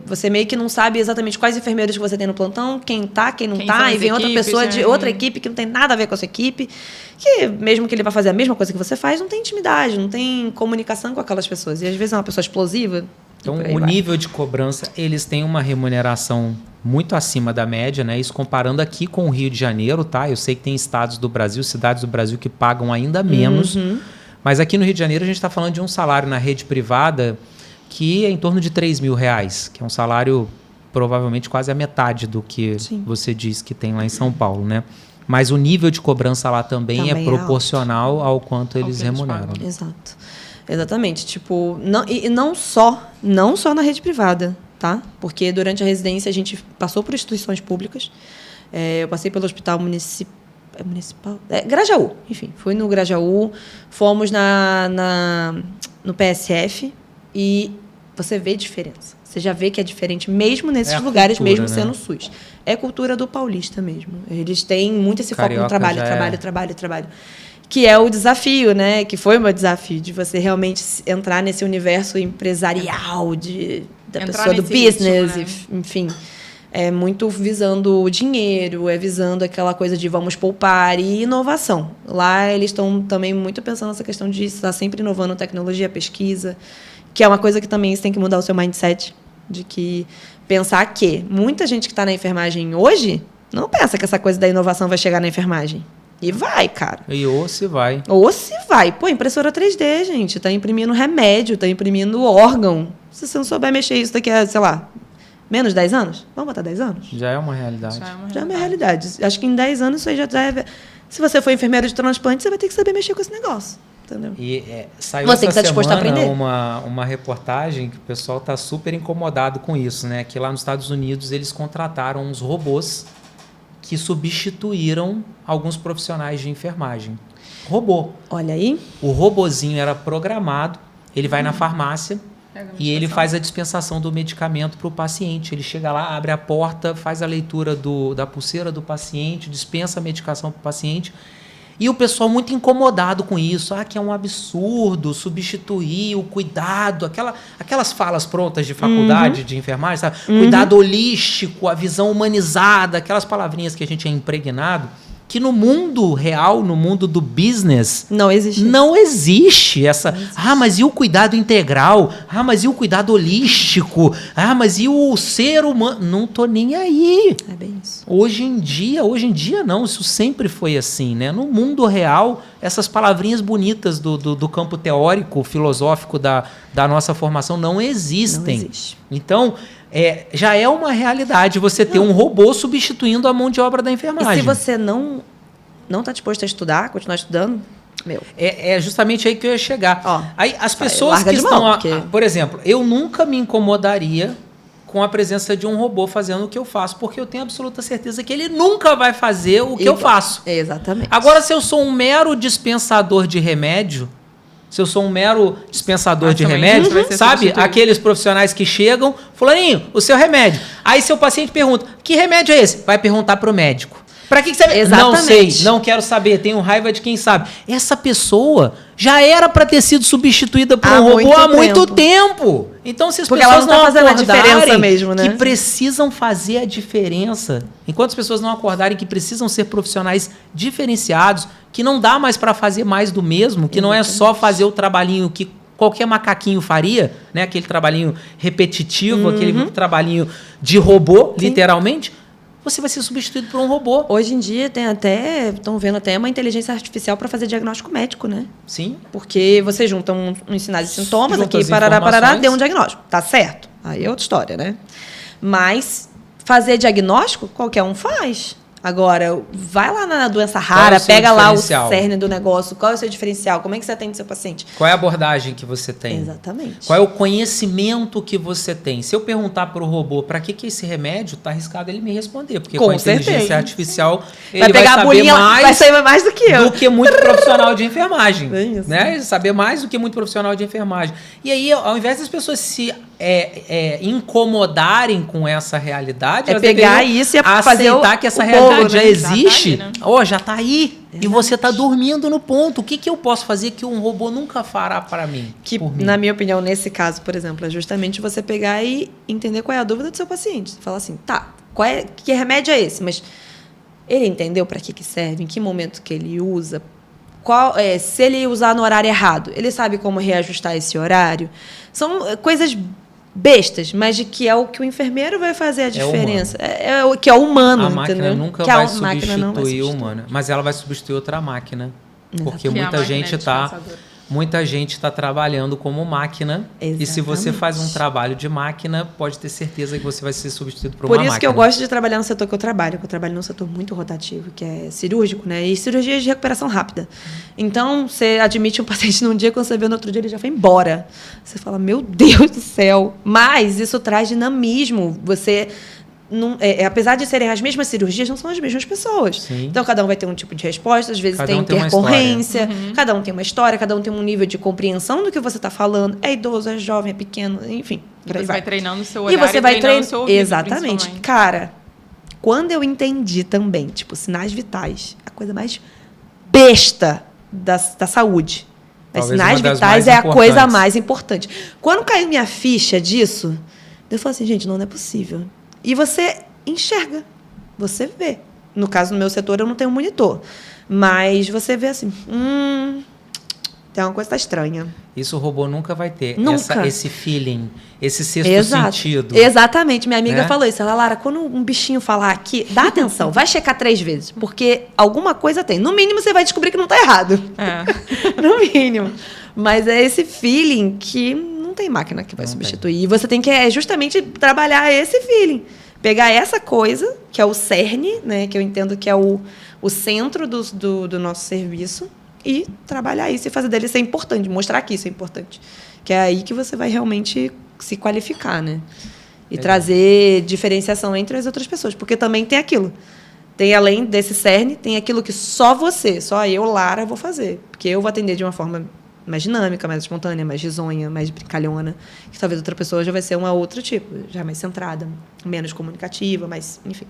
Você meio que não sabe exatamente quais enfermeiros que você tem no plantão, quem tá, quem não tá, e vem outra pessoa de outra equipe que não tem nada a ver com a sua equipe, que mesmo que ele vá fazer a mesma coisa que você faz, não tem intimidade, não tem comunicação com aquelas pessoas. E às vezes é uma pessoa explosiva... Então, o nível de cobrança, eles têm uma remuneração muito acima da média, né? Isso comparando aqui com o Rio de Janeiro, tá? Eu sei que tem estados do Brasil, cidades do Brasil que pagam ainda menos. Mas aqui no Rio de Janeiro a gente está falando de um salário na rede privada que é em torno de R$3.000, que é um salário provavelmente quase a metade do que você diz que tem lá em São Paulo, né? Mas o nível de cobrança lá também é proporcional ao quanto eles remuneram. Exato. Exatamente. Tipo, não só na rede privada, tá? Porque durante a residência a gente passou por instituições públicas. Eu passei pelo hospital municipal. Grajaú, enfim. Fui no Grajaú, fomos no PSF, e você vê diferença. Você já vê que é diferente, mesmo nesses lugares, cultura, mesmo sendo SUS. É cultura do paulista mesmo. Eles têm muito esse foco no trabalho, trabalho. Que é o desafio, né? Que foi o meu desafio, de você realmente entrar nesse universo empresarial, da pessoa do business, ritmo, né? Enfim. É muito visando o dinheiro, é visando aquela coisa de vamos poupar e inovação. Lá eles estão também muito pensando nessa questão de estar sempre inovando tecnologia, pesquisa, que é uma coisa que também você tem que mudar o seu mindset, de que pensar que muita gente que está na enfermagem hoje não pensa que essa coisa da inovação vai chegar na enfermagem. E vai, cara. E ou se vai. Ou se vai. Pô, impressora 3D, gente. Tá imprimindo remédio, tá imprimindo órgão. Se você não souber mexer isso daqui a, sei lá, menos de 10 anos? Vamos botar 10 anos? Já é uma realidade. Já é uma realidade. Acho que em 10 anos isso aí já deve... Se você for enfermeiro de transplante, você vai ter que saber mexer com esse negócio. Entendeu? E saiu você essa que tá disposto a aprender. uma reportagem que o pessoal está super incomodado com isso, né? Que lá nos Estados Unidos eles contrataram uns robôs que substituíram alguns profissionais de enfermagem. Robô. Olha aí. O robozinho era programado, ele vai na farmácia e ele faz a dispensação do medicamento para o paciente. Ele chega lá, abre a porta, faz a leitura da pulseira do paciente, dispensa a medicação para o paciente. E o pessoal muito incomodado com isso. Que é um absurdo substituir o cuidado, aquelas falas prontas de faculdade, de enfermagem, sabe? Cuidado holístico, a visão humanizada, aquelas palavrinhas que a gente é impregnado, que no mundo real, no mundo do business... Não existe. Não existe essa... mas e o cuidado integral? Mas e o cuidado holístico? Mas e o ser humano? Não tô nem aí. É bem isso. Hoje em dia não, isso sempre foi assim, né? No mundo real, essas palavrinhas bonitas do campo teórico, filosófico da nossa formação não existem. Não existe. Então... já é uma realidade você ter um robô substituindo a mão de obra da enfermagem. E se você não está disposto a estudar, continuar estudando, É justamente aí que eu ia chegar. Aí, as pessoas que estão... Por exemplo, eu nunca me incomodaria com a presença de um robô fazendo o que eu faço, porque eu tenho absoluta certeza que ele nunca vai fazer o que eu faço. Exatamente. Agora, se eu sou um mero dispensador de remédio, de remédio, sabe? Aqueles profissionais que chegam, fulaninho, o seu remédio. Aí seu paciente pergunta, que remédio é esse? Vai perguntar para o médico. Para que você... Exatamente. Não sei, não quero saber, tenho raiva de quem sabe. Essa pessoa já era para ter sido substituída por um robô há muito tempo. Então, se as pessoas não acordarem a diferença mesmo, né? Que precisam fazer a diferença, enquanto as pessoas não acordarem que precisam ser profissionais diferenciados, que não dá mais para fazer mais do mesmo, que não é só fazer o trabalhinho que qualquer macaquinho faria, né? Aquele trabalhinho repetitivo, aquele trabalhinho de robô, literalmente, você vai ser substituído por um robô. Hoje em dia estão vendo até uma inteligência artificial para fazer diagnóstico médico, né? Sim. Porque você junta uns sinais e sintomas aqui, parará, deu um diagnóstico. Tá certo. Aí é outra história, né? Mas fazer diagnóstico, qualquer um faz. Agora, vai lá na doença rara, pega lá o cerne do negócio, qual é o seu diferencial, como é que você atende seu paciente? Qual é a abordagem que você tem? Exatamente. Qual é o conhecimento que você tem? Se eu perguntar para o robô para que esse remédio, está arriscado ele me responder, porque com a inteligência artificial ele vai saber mais, vai saber mais do que eu. Do que muito profissional de enfermagem. Né? Saber mais do que muito profissional de enfermagem. E aí, ao invés das pessoas se incomodarem com essa realidade, pegar isso e aceitar que essa realidade já existe, já está aí. E você está dormindo no ponto. O que eu posso fazer que um robô nunca fará para mim? Na minha opinião, nesse caso, por exemplo, é justamente você pegar e entender qual é a dúvida do seu paciente. Você fala assim, que remédio é esse? Mas ele entendeu para que serve? Em que momento que ele usa? Se ele usar no horário errado, ele sabe como reajustar esse horário? São coisas bestas, mas de que é o que o enfermeiro vai fazer a diferença. É o que é humano, a máquina entendeu? Nunca vai substituir o humano, mas ela vai substituir outra máquina. Porque muita gente está trabalhando como máquina. Exatamente. E se você faz um trabalho de máquina, pode ter certeza que você vai ser substituído por uma máquina. Por isso que eu gosto de trabalhar no setor que eu trabalho num setor muito rotativo, que é cirúrgico, né? E cirurgia de recuperação rápida. Então, você admite um paciente num dia, quando você vê no outro dia, ele já foi embora. Você fala, meu Deus do céu. Mas isso traz dinamismo. Você apesar de serem as mesmas cirurgias, não são as mesmas pessoas. Sim. Então, cada um vai ter um tipo de resposta, às vezes Cada tem um tem uma intercorrência, cada um tem uma história, cada um tem um nível de compreensão do que você está falando. É idoso, é jovem, é pequeno, enfim. Você vai treinando o seu olhar e você vai treinando o seu ouvido, exatamente. Cara, quando eu entendi também, tipo, sinais vitais, a coisa mais besta da saúde. Mas sinais vitais é a coisa mais importante. Quando caiu minha ficha disso, eu falei assim, gente, não é possível. E você enxerga, você vê. No caso, no meu setor, eu não tenho monitor. Mas você vê assim, tem uma coisa que tá estranha. Isso o robô nunca vai ter. Nunca. Esse feeling, esse sexto sentido. Exatamente. Minha amiga falou isso. Ela, Lara, quando um bichinho falar aqui, dá atenção, vai checar 3 vezes. Porque alguma coisa tem. No mínimo, você vai descobrir que não tá errado. No mínimo. Mas é esse feeling que não tem máquina que vai substituir. E você tem que justamente trabalhar esse feeling. Pegar essa coisa, que é o cerne, né? Que eu entendo que é o centro do nosso serviço. E trabalhar isso e fazer dele ser importante, mostrar que isso é importante. Que é aí que você vai realmente se qualificar, né? E trazer diferenciação entre as outras pessoas. Porque também tem aquilo. Tem, além desse cerne, tem aquilo que só você, só eu, Lara, vou fazer. Porque eu vou atender de uma forma mais dinâmica, mais espontânea, mais risonha, mais brincalhona. Que talvez outra pessoa já vai ser uma outro tipo. Já mais centrada, menos comunicativa, mas, enfim.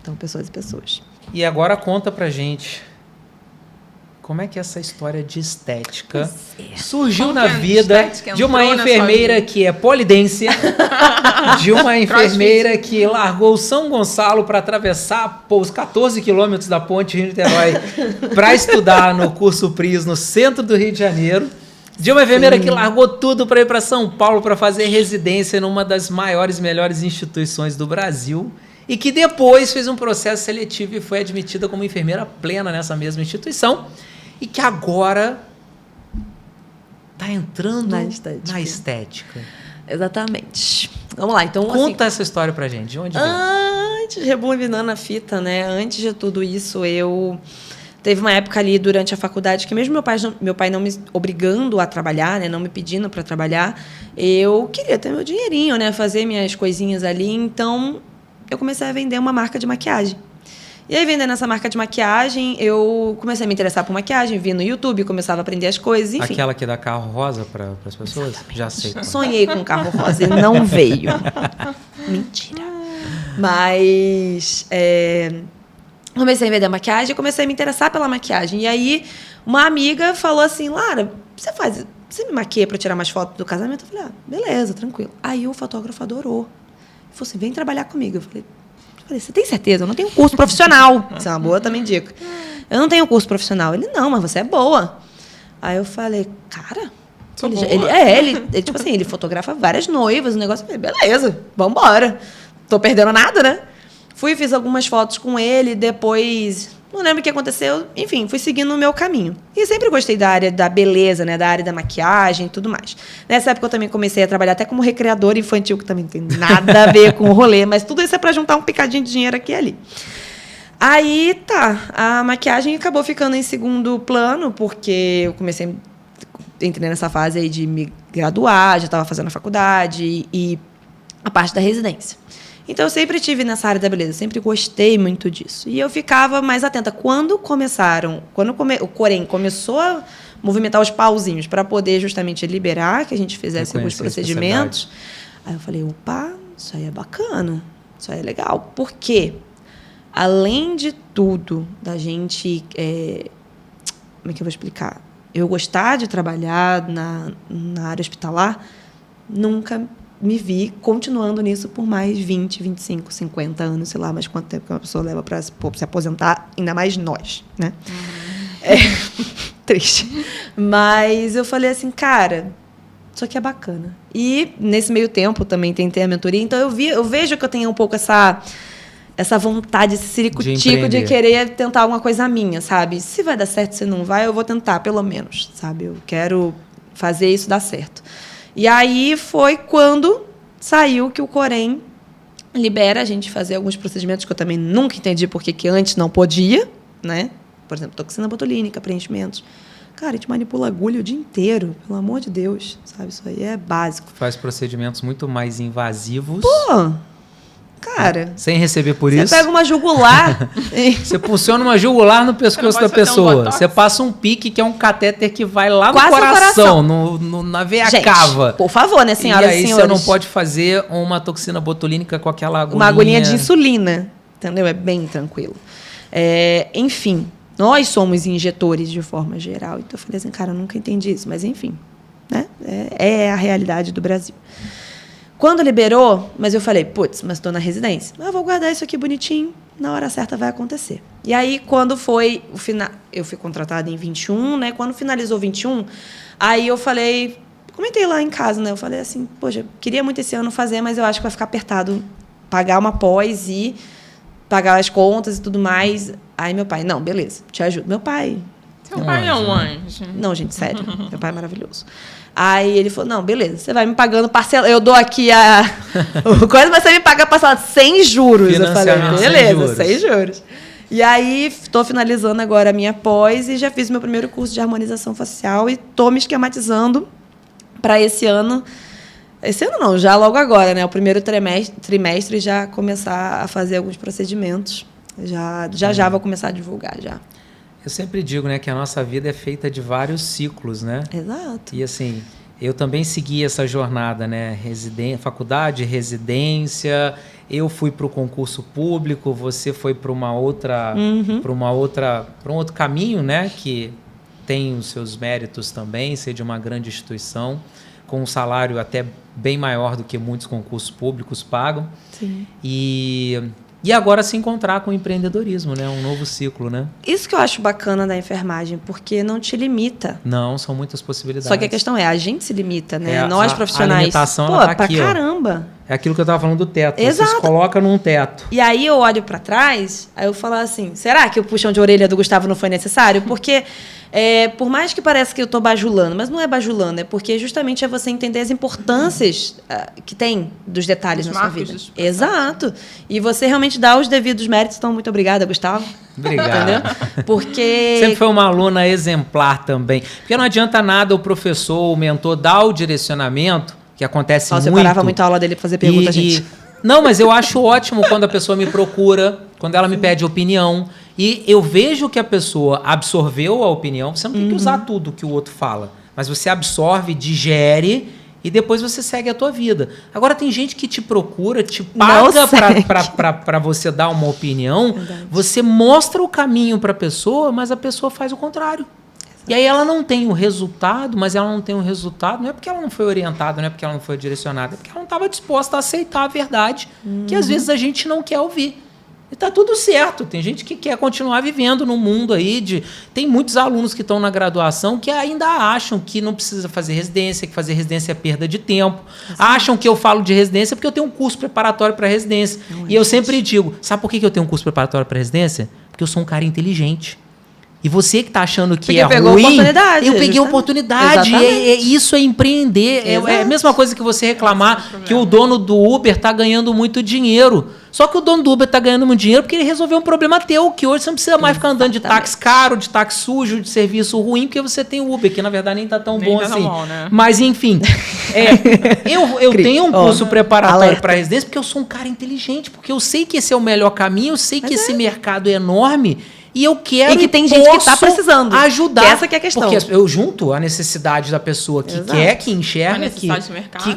Então, pessoas e pessoas. E agora conta pra gente... Como é que essa história de estética surgiu na vida de uma enfermeira que é polidense, de uma enfermeira que largou São Gonçalo para atravessar os 14 quilômetros da ponte Rio-Niterói para estudar no curso PRIOS no centro do Rio de Janeiro, de uma enfermeira que largou tudo para ir para São Paulo para fazer residência numa das maiores e melhores instituições do Brasil e que depois fez um processo seletivo e foi admitida como enfermeira plena nessa mesma instituição. E que agora está entrando na estética. Exatamente. Vamos lá, então... Conta essa história pra gente. De onde veio? Antes, rebobinando a fita, né? Antes de tudo isso, teve uma época ali durante a faculdade que mesmo meu pai não me obrigando a trabalhar, né? Não me pedindo para trabalhar, eu queria ter meu dinheirinho, né? Fazer minhas coisinhas ali. Então, eu comecei a vender uma marca de maquiagem. E aí, vendendo essa marca de maquiagem, eu comecei a me interessar por maquiagem, vi no YouTube, começava a aprender as coisas, enfim. Aquela que dá carro rosa para as pessoas? Exatamente. Já sei. Sonhei com um carro rosa e não veio. Mentira. Mas comecei a vender maquiagem e comecei a me interessar pela maquiagem. E aí, uma amiga falou assim, Lara, você me maquia para tirar mais fotos do casamento? Eu falei, beleza, tranquilo. Aí o fotógrafo adorou. Ele falou assim, vem trabalhar comigo. Eu falei, você tem certeza? Eu não tenho curso profissional. Isso é uma boa também dica. Eu não tenho curso profissional. Ele, não, mas você é boa. Aí eu falei, cara... Ele tipo assim, ele fotografa várias noivas, o negócio... Eu falei, beleza, vambora. Tô perdendo nada, né? Fiz algumas fotos com ele, depois... Não lembro o que aconteceu. Enfim, fui seguindo o meu caminho. E sempre gostei da área da beleza, né? Da área da maquiagem e tudo mais. Nessa época eu também comecei a trabalhar até como recreadora infantil, que também não tem nada a ver com o rolê, mas tudo isso é para juntar um picadinho de dinheiro aqui e ali. Aí, a maquiagem acabou ficando em segundo plano, porque eu entrei nessa fase aí de me graduar, já estava fazendo a faculdade e a parte da residência. Então, eu sempre estive nessa área da beleza, sempre gostei muito disso. E eu ficava mais atenta. Quando o Corém começou a movimentar os pauzinhos para poder justamente liberar que a gente fizesse alguns procedimentos, aí eu falei, opa, isso aí é bacana, isso aí é legal. Por quê? Além de tudo, da gente... como é que eu vou explicar? Eu gostar de trabalhar na área hospitalar, nunca me vi continuando nisso por mais 20, 25, 50 anos, sei lá, mais quanto tempo que uma pessoa leva para se aposentar, ainda mais nós, né? Triste. Mas eu falei assim, cara, isso aqui é bacana. E, nesse meio tempo, também tentei a mentoria, então eu vejo que eu tenho um pouco essa vontade, esse ciricutico de querer tentar alguma coisa minha, sabe? Se vai dar certo, se não vai, eu vou tentar, pelo menos, sabe? Eu quero fazer isso dar certo. E aí foi quando saiu que o Corém libera a gente fazer alguns procedimentos que eu também nunca entendi porque que antes não podia, né? Por exemplo, toxina botulínica, preenchimentos. Cara, a gente manipula agulha o dia inteiro, pelo amor de Deus, sabe? Isso aí é básico. Faz procedimentos muito mais invasivos. Pô! Cara. Sem receber por isso. Você pega uma jugular. Você funciona uma jugular no pescoço da pessoa. Você passa um pique, que é um catéter que vai lá no coração, na veia cava. Por favor, né, senhoras e senhores? E aí você não pode fazer uma toxina botulínica com aquela agulhinha. Uma agulhinha de insulina, entendeu? É bem tranquilo. Enfim, nós somos injetores de forma geral. Então eu falei assim, cara, eu nunca entendi isso. Mas enfim, né? É a realidade do Brasil. Quando liberou, mas eu falei, putz, mas estou na residência. Eu vou guardar isso aqui bonitinho, na hora certa vai acontecer. E aí, quando foi o final... Eu fui contratada em 21, né? Quando finalizou 21, aí eu falei... Comentei lá em casa, né? Eu falei assim, poxa, queria muito esse ano fazer, mas eu acho que vai ficar apertado pagar uma pós e pagar as contas e tudo mais. Aí meu pai, não, beleza, te ajudo. Meu pai... Seu pai é um anjo. Não, gente, sério. Meu pai é maravilhoso. Aí ele falou, não, beleza, você vai me pagando parcela. Eu dou aqui a coisa, mas você me paga parcela sem juros. Eu falei, beleza, sem juros. E aí, estou finalizando agora a minha pós e já fiz meu primeiro curso de harmonização facial e estou me esquematizando para esse ano. Esse ano não, já logo agora, né? O primeiro trimestre já começar a fazer alguns procedimentos. Já vou começar a divulgar já. Eu sempre digo, né, que a nossa vida é feita de vários ciclos, né? Exato. E assim, eu também segui essa jornada, né? Faculdade, residência. Eu fui para o concurso público, você foi para um outro caminho, né? Que tem os seus méritos também, ser de uma grande instituição, com um salário até bem maior do que muitos concursos públicos pagam. Sim. E agora se encontrar com o empreendedorismo, né? Um novo ciclo, né? Isso que eu acho bacana da enfermagem, porque não te limita. Não, são muitas possibilidades. Só que a questão a gente se limita, né? Nós profissionais. A limitação, pô, ela tá pra aqui, caramba. Ó. É aquilo que eu estava falando do teto. Exato. Você se coloca num teto. E aí eu olho para trás, aí eu falo assim, será que o puxão de orelha do Gustavo não foi necessário? Porque por mais que pareça que eu estou bajulando, mas não é bajulando, é porque justamente é você entender as importâncias que tem dos detalhes na sua vida. Exato. E você realmente dá os devidos méritos. Então, muito obrigada, Gustavo. Obrigado. Entendeu? Porque... Sempre foi uma aluna exemplar também. Porque não adianta nada o professor, o mentor, dar o direcionamento, que acontece muito. Nossa, eu parava muito a aula dele para fazer pergunta, gente. Não, mas eu acho ótimo quando a pessoa me procura, quando ela me pede opinião. E eu vejo que a pessoa absorveu a opinião. Você não tem que usar tudo que o outro fala. Mas você absorve, digere e depois você segue a tua vida. Agora tem gente que te procura, te paga para você dar uma opinião. Verdade. Você mostra o caminho para a pessoa, mas a pessoa faz o contrário. E aí ela não tem o resultado, mas ela não tem o resultado, não é porque ela não foi orientada, não é porque ela não foi direcionada, é porque ela não estava disposta a aceitar a verdade, que às vezes a gente não quer ouvir. E tá tudo certo, tem gente que quer continuar vivendo no mundo aí, tem muitos alunos que estão na graduação que ainda acham que não precisa fazer residência, que fazer residência é perda de tempo, acham que eu falo de residência porque eu tenho um curso preparatório para residência. E eu sempre digo, sabe por que eu tenho um curso preparatório para residência? Porque eu sou um cara inteligente. E você que está achando que eu peguei oportunidade. Isso é empreender. É a mesma coisa que você reclamar que o dono do Uber está ganhando muito dinheiro. Só que o dono do Uber está ganhando muito dinheiro porque ele resolveu um problema teu, que hoje você não precisa mais ficar andando de táxi caro, de táxi sujo, de serviço ruim, porque você tem o Uber, que na verdade nem está tão bom assim. Bom, né? Mas, enfim, eu tenho um curso preparatório para residência porque eu sou um cara inteligente, porque eu sei que esse é o melhor caminho, eu sei que esse mercado é enorme. E eu quero e que tem gente que está precisando ajudar. Essa que é a questão. Porque eu junto a necessidade da pessoa que quer, que enxerga,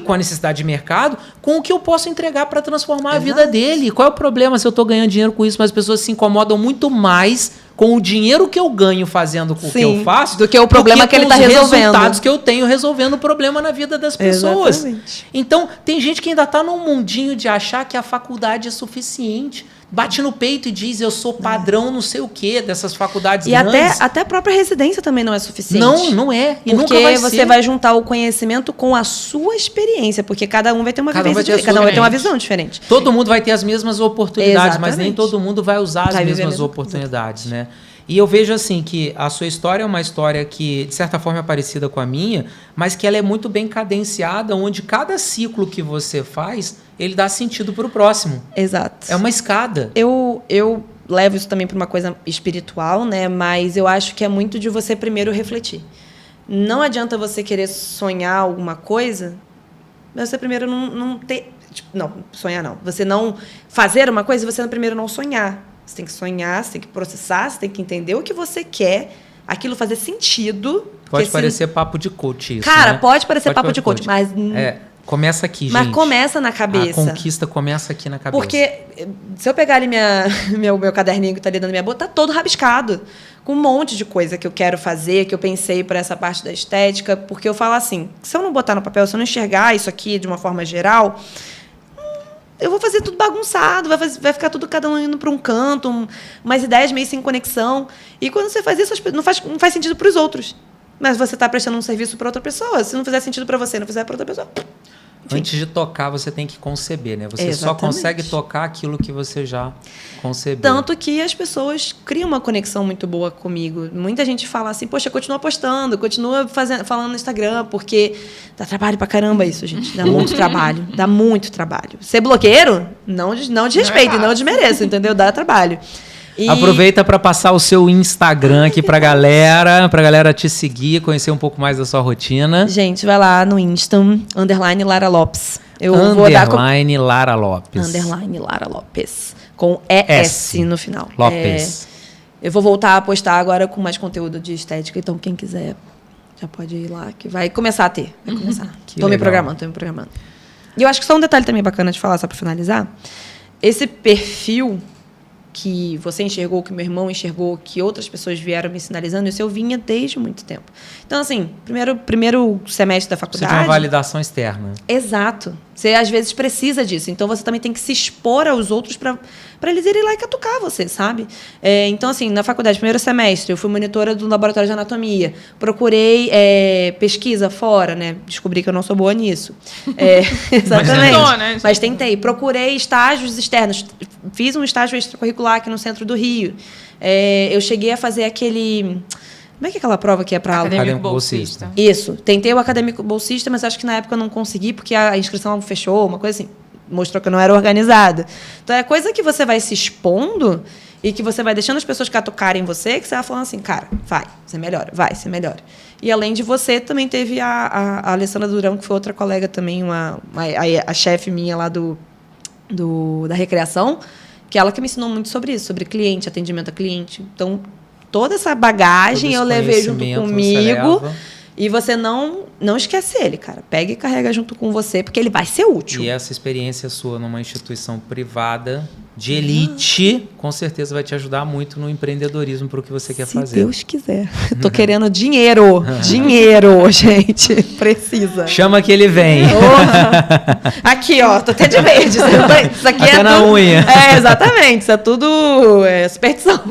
com a necessidade de mercado, com o que eu posso entregar para transformar a vida dele. Qual é o problema se eu estou ganhando dinheiro com isso? Mas as pessoas se incomodam muito mais com o dinheiro que eu ganho fazendo com o que eu faço do que o problema que ele está resolvendo. Os resultados que eu tenho resolvendo o problema na vida das pessoas. Exatamente. Então, tem gente que ainda está num mundinho de achar que a faculdade é suficiente. Bate no peito e diz, eu sou padrão não sei o quê dessas faculdades grandes. E até a própria residência também não é suficiente. Não é. E porque nunca vai você vai juntar o conhecimento com a sua experiência, porque cada um vai ter uma vivência diferente, cada um vai ter uma visão diferente. Todo mundo vai ter as mesmas oportunidades, mas nem todo mundo vai usar as mesmas oportunidades, né? E eu vejo assim que a sua história é uma história que, de certa forma, é parecida com a minha, mas que ela é muito bem cadenciada, onde cada ciclo que você faz, ele dá sentido para o próximo. Exato. É uma escada. Eu levo isso também para uma coisa espiritual, né? Mas eu acho que é muito de você primeiro refletir. Não adianta você querer sonhar alguma coisa Mas você primeiro não ter... Tipo, não, sonhar não. Você não fazer uma coisa e você primeiro não sonhar. Você tem que sonhar, você tem que processar, você tem que entender o que você quer, aquilo fazer sentido. Pode parecer papo de coach isso, cara, né? pode parecer papo de coach, mas... começa aqui, gente. Mas começa na cabeça. A conquista começa aqui na cabeça. Porque se eu pegar ali meu caderninho que tá ali dentro da minha boca, tá todo rabiscado. Com um monte de coisa que eu quero fazer, que eu pensei para essa parte da estética. Porque eu falo assim, se eu não botar no papel, se eu não enxergar isso aqui de uma forma geral... eu vou fazer tudo bagunçado, vai ficar tudo cada um indo para um canto, umas ideias meio sem conexão. E quando você faz isso, não faz sentido para os outros. Mas você está prestando um serviço para outra pessoa. Se não fizer sentido para você, não fizer para outra pessoa... Enfim. Antes de tocar, você tem que conceber, né? Você Exatamente. Só consegue tocar aquilo que você já concebeu. Tanto que as pessoas criam uma conexão muito boa comigo. Muita gente fala assim, poxa, continua postando, continua falando no Instagram, porque dá trabalho pra caramba isso, gente. Dá muito trabalho. Dá muito trabalho. Ser blogueiro, não desrespeito e não desmereço, entendeu? Dá trabalho. E... aproveita para passar o seu Instagram aqui pra galera te seguir, conhecer um pouco mais da sua rotina. Gente, vai lá no Insta, _ Lara Lopes. Lara Lopes. _ Lara Lopes. Com ES no final. Lopes. Eu vou voltar a postar agora com mais conteúdo de estética, então quem quiser já pode ir lá, que vai começar a ter. Vai começar. Tô me programando. E eu acho que só um detalhe também bacana de falar, só para finalizar. Esse perfil que você enxergou, que meu irmão enxergou, que outras pessoas vieram me sinalizando, isso eu vinha desde muito tempo. Então, assim, primeiro semestre da faculdade... Você tem uma validação externa. Exato. Você, às vezes, precisa disso. Então, você também tem que se expor aos outros para eles irem lá e catucar você, sabe? Então, assim, na faculdade, primeiro semestre, eu fui monitora do laboratório de anatomia. Procurei pesquisa fora, né? Descobri que eu não sou boa nisso. Exatamente. Mas tentei. Procurei estágios externos. Fiz um estágio extracurricular aqui no centro do Rio. Eu cheguei a fazer aquele... como é que é aquela prova que é para aula? Acadêmico bolsista. Isso. Tentei o acadêmico bolsista, mas acho que na época eu não consegui, porque a inscrição fechou, uma coisa assim. Mostrou que eu não era organizada. Então, é coisa que você vai se expondo e que você vai deixando as pessoas catucarem você, que você vai falando assim, cara, vai, você melhora, vai, você melhora. E, além de você, também teve a Alessandra Durão, que foi outra colega também, a chefe minha lá da recreação, que ela que me ensinou muito sobre isso, sobre cliente, atendimento a cliente. Então, toda essa bagagem eu levei junto comigo. E você não esquece ele, cara. Pega e carrega junto com você, porque ele vai ser útil. E essa experiência sua numa instituição privada de elite, com certeza vai te ajudar muito no empreendedorismo para o que você quer fazer. Se Deus quiser. Tô querendo dinheiro. Dinheiro, gente. Precisa. Chama que ele vem. Aqui, ó. Tô até de verde. Isso aqui até na unha. Exatamente. Isso é tudo superstição.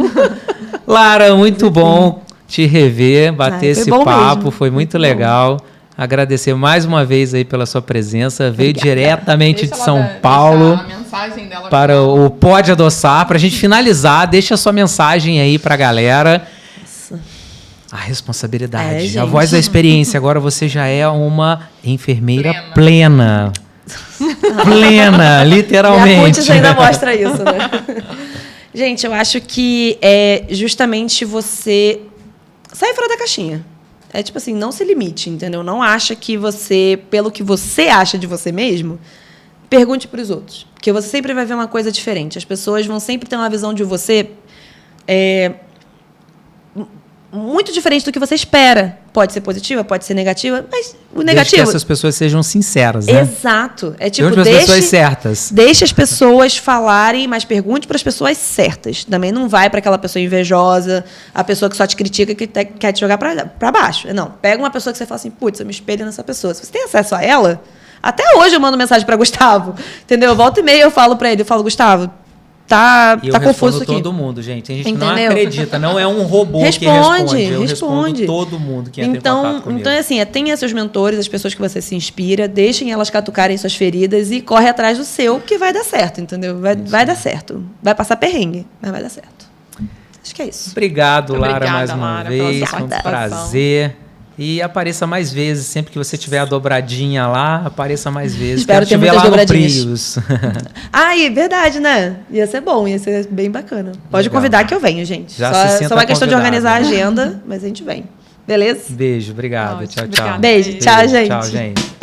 Lara, muito bom te rever, bater esse papo. Mesmo. Foi muito legal. Agradecer mais uma vez aí pela sua presença. Veio diretamente de São Paulo a mensagem dela para o Pode Adoçar. Para a gente finalizar, deixa a sua mensagem aí para a galera. Nossa. A responsabilidade, a voz da experiência. Agora você já é uma enfermeira plena. Plena, literalmente. A Putz ainda mostra isso, né? Gente, eu acho que é justamente você sair fora da caixinha. É tipo assim, não se limite, entendeu? Não acha que você, pelo que você acha de você mesmo, pergunte para os outros. Porque você sempre vai ver uma coisa diferente. As pessoas vão sempre ter uma visão de você muito diferente do que você espera. Pode ser positiva, pode ser negativa, mas o negativo... Desde que essas pessoas sejam sinceras, né? Exato. É tipo, as pessoas certas. Deixe as pessoas falarem, mas pergunte para as pessoas certas. Também não vai para aquela pessoa invejosa, a pessoa que só te critica, que quer te jogar para baixo. Não, pega uma pessoa que você fala assim, putz, eu me espelho nessa pessoa. Se você tem acesso a ela, até hoje eu mando mensagem para Gustavo, entendeu? Volta e meia eu falo para ele, Gustavo, tá confuso aqui. Todo mundo, gente. Tem gente que não acredita, não é um robô que responde. Eu respondo todo mundo que entra em contato comigo. Então, assim, tenha seus mentores, as pessoas que você se inspira, deixem elas catucarem suas feridas e corre atrás do seu, que vai dar certo, entendeu? Vai dar certo. Vai passar perrengue, mas vai dar certo. Acho que é isso. Obrigado, Lara, mais uma vez. Foi um prazer. E apareça mais vezes, sempre que você tiver a dobradinha lá, apareça mais vezes. Espero ter muitas dobradinhas. Verdade, né? Ia ser bom, ia ser bem bacana. Pode convidar que eu venho, gente. Só uma questão de organizar a agenda, mas a gente vem. Beleza? Beijo, obrigado. Tchau, tchau. Beijo, tchau, gente. Tchau, gente.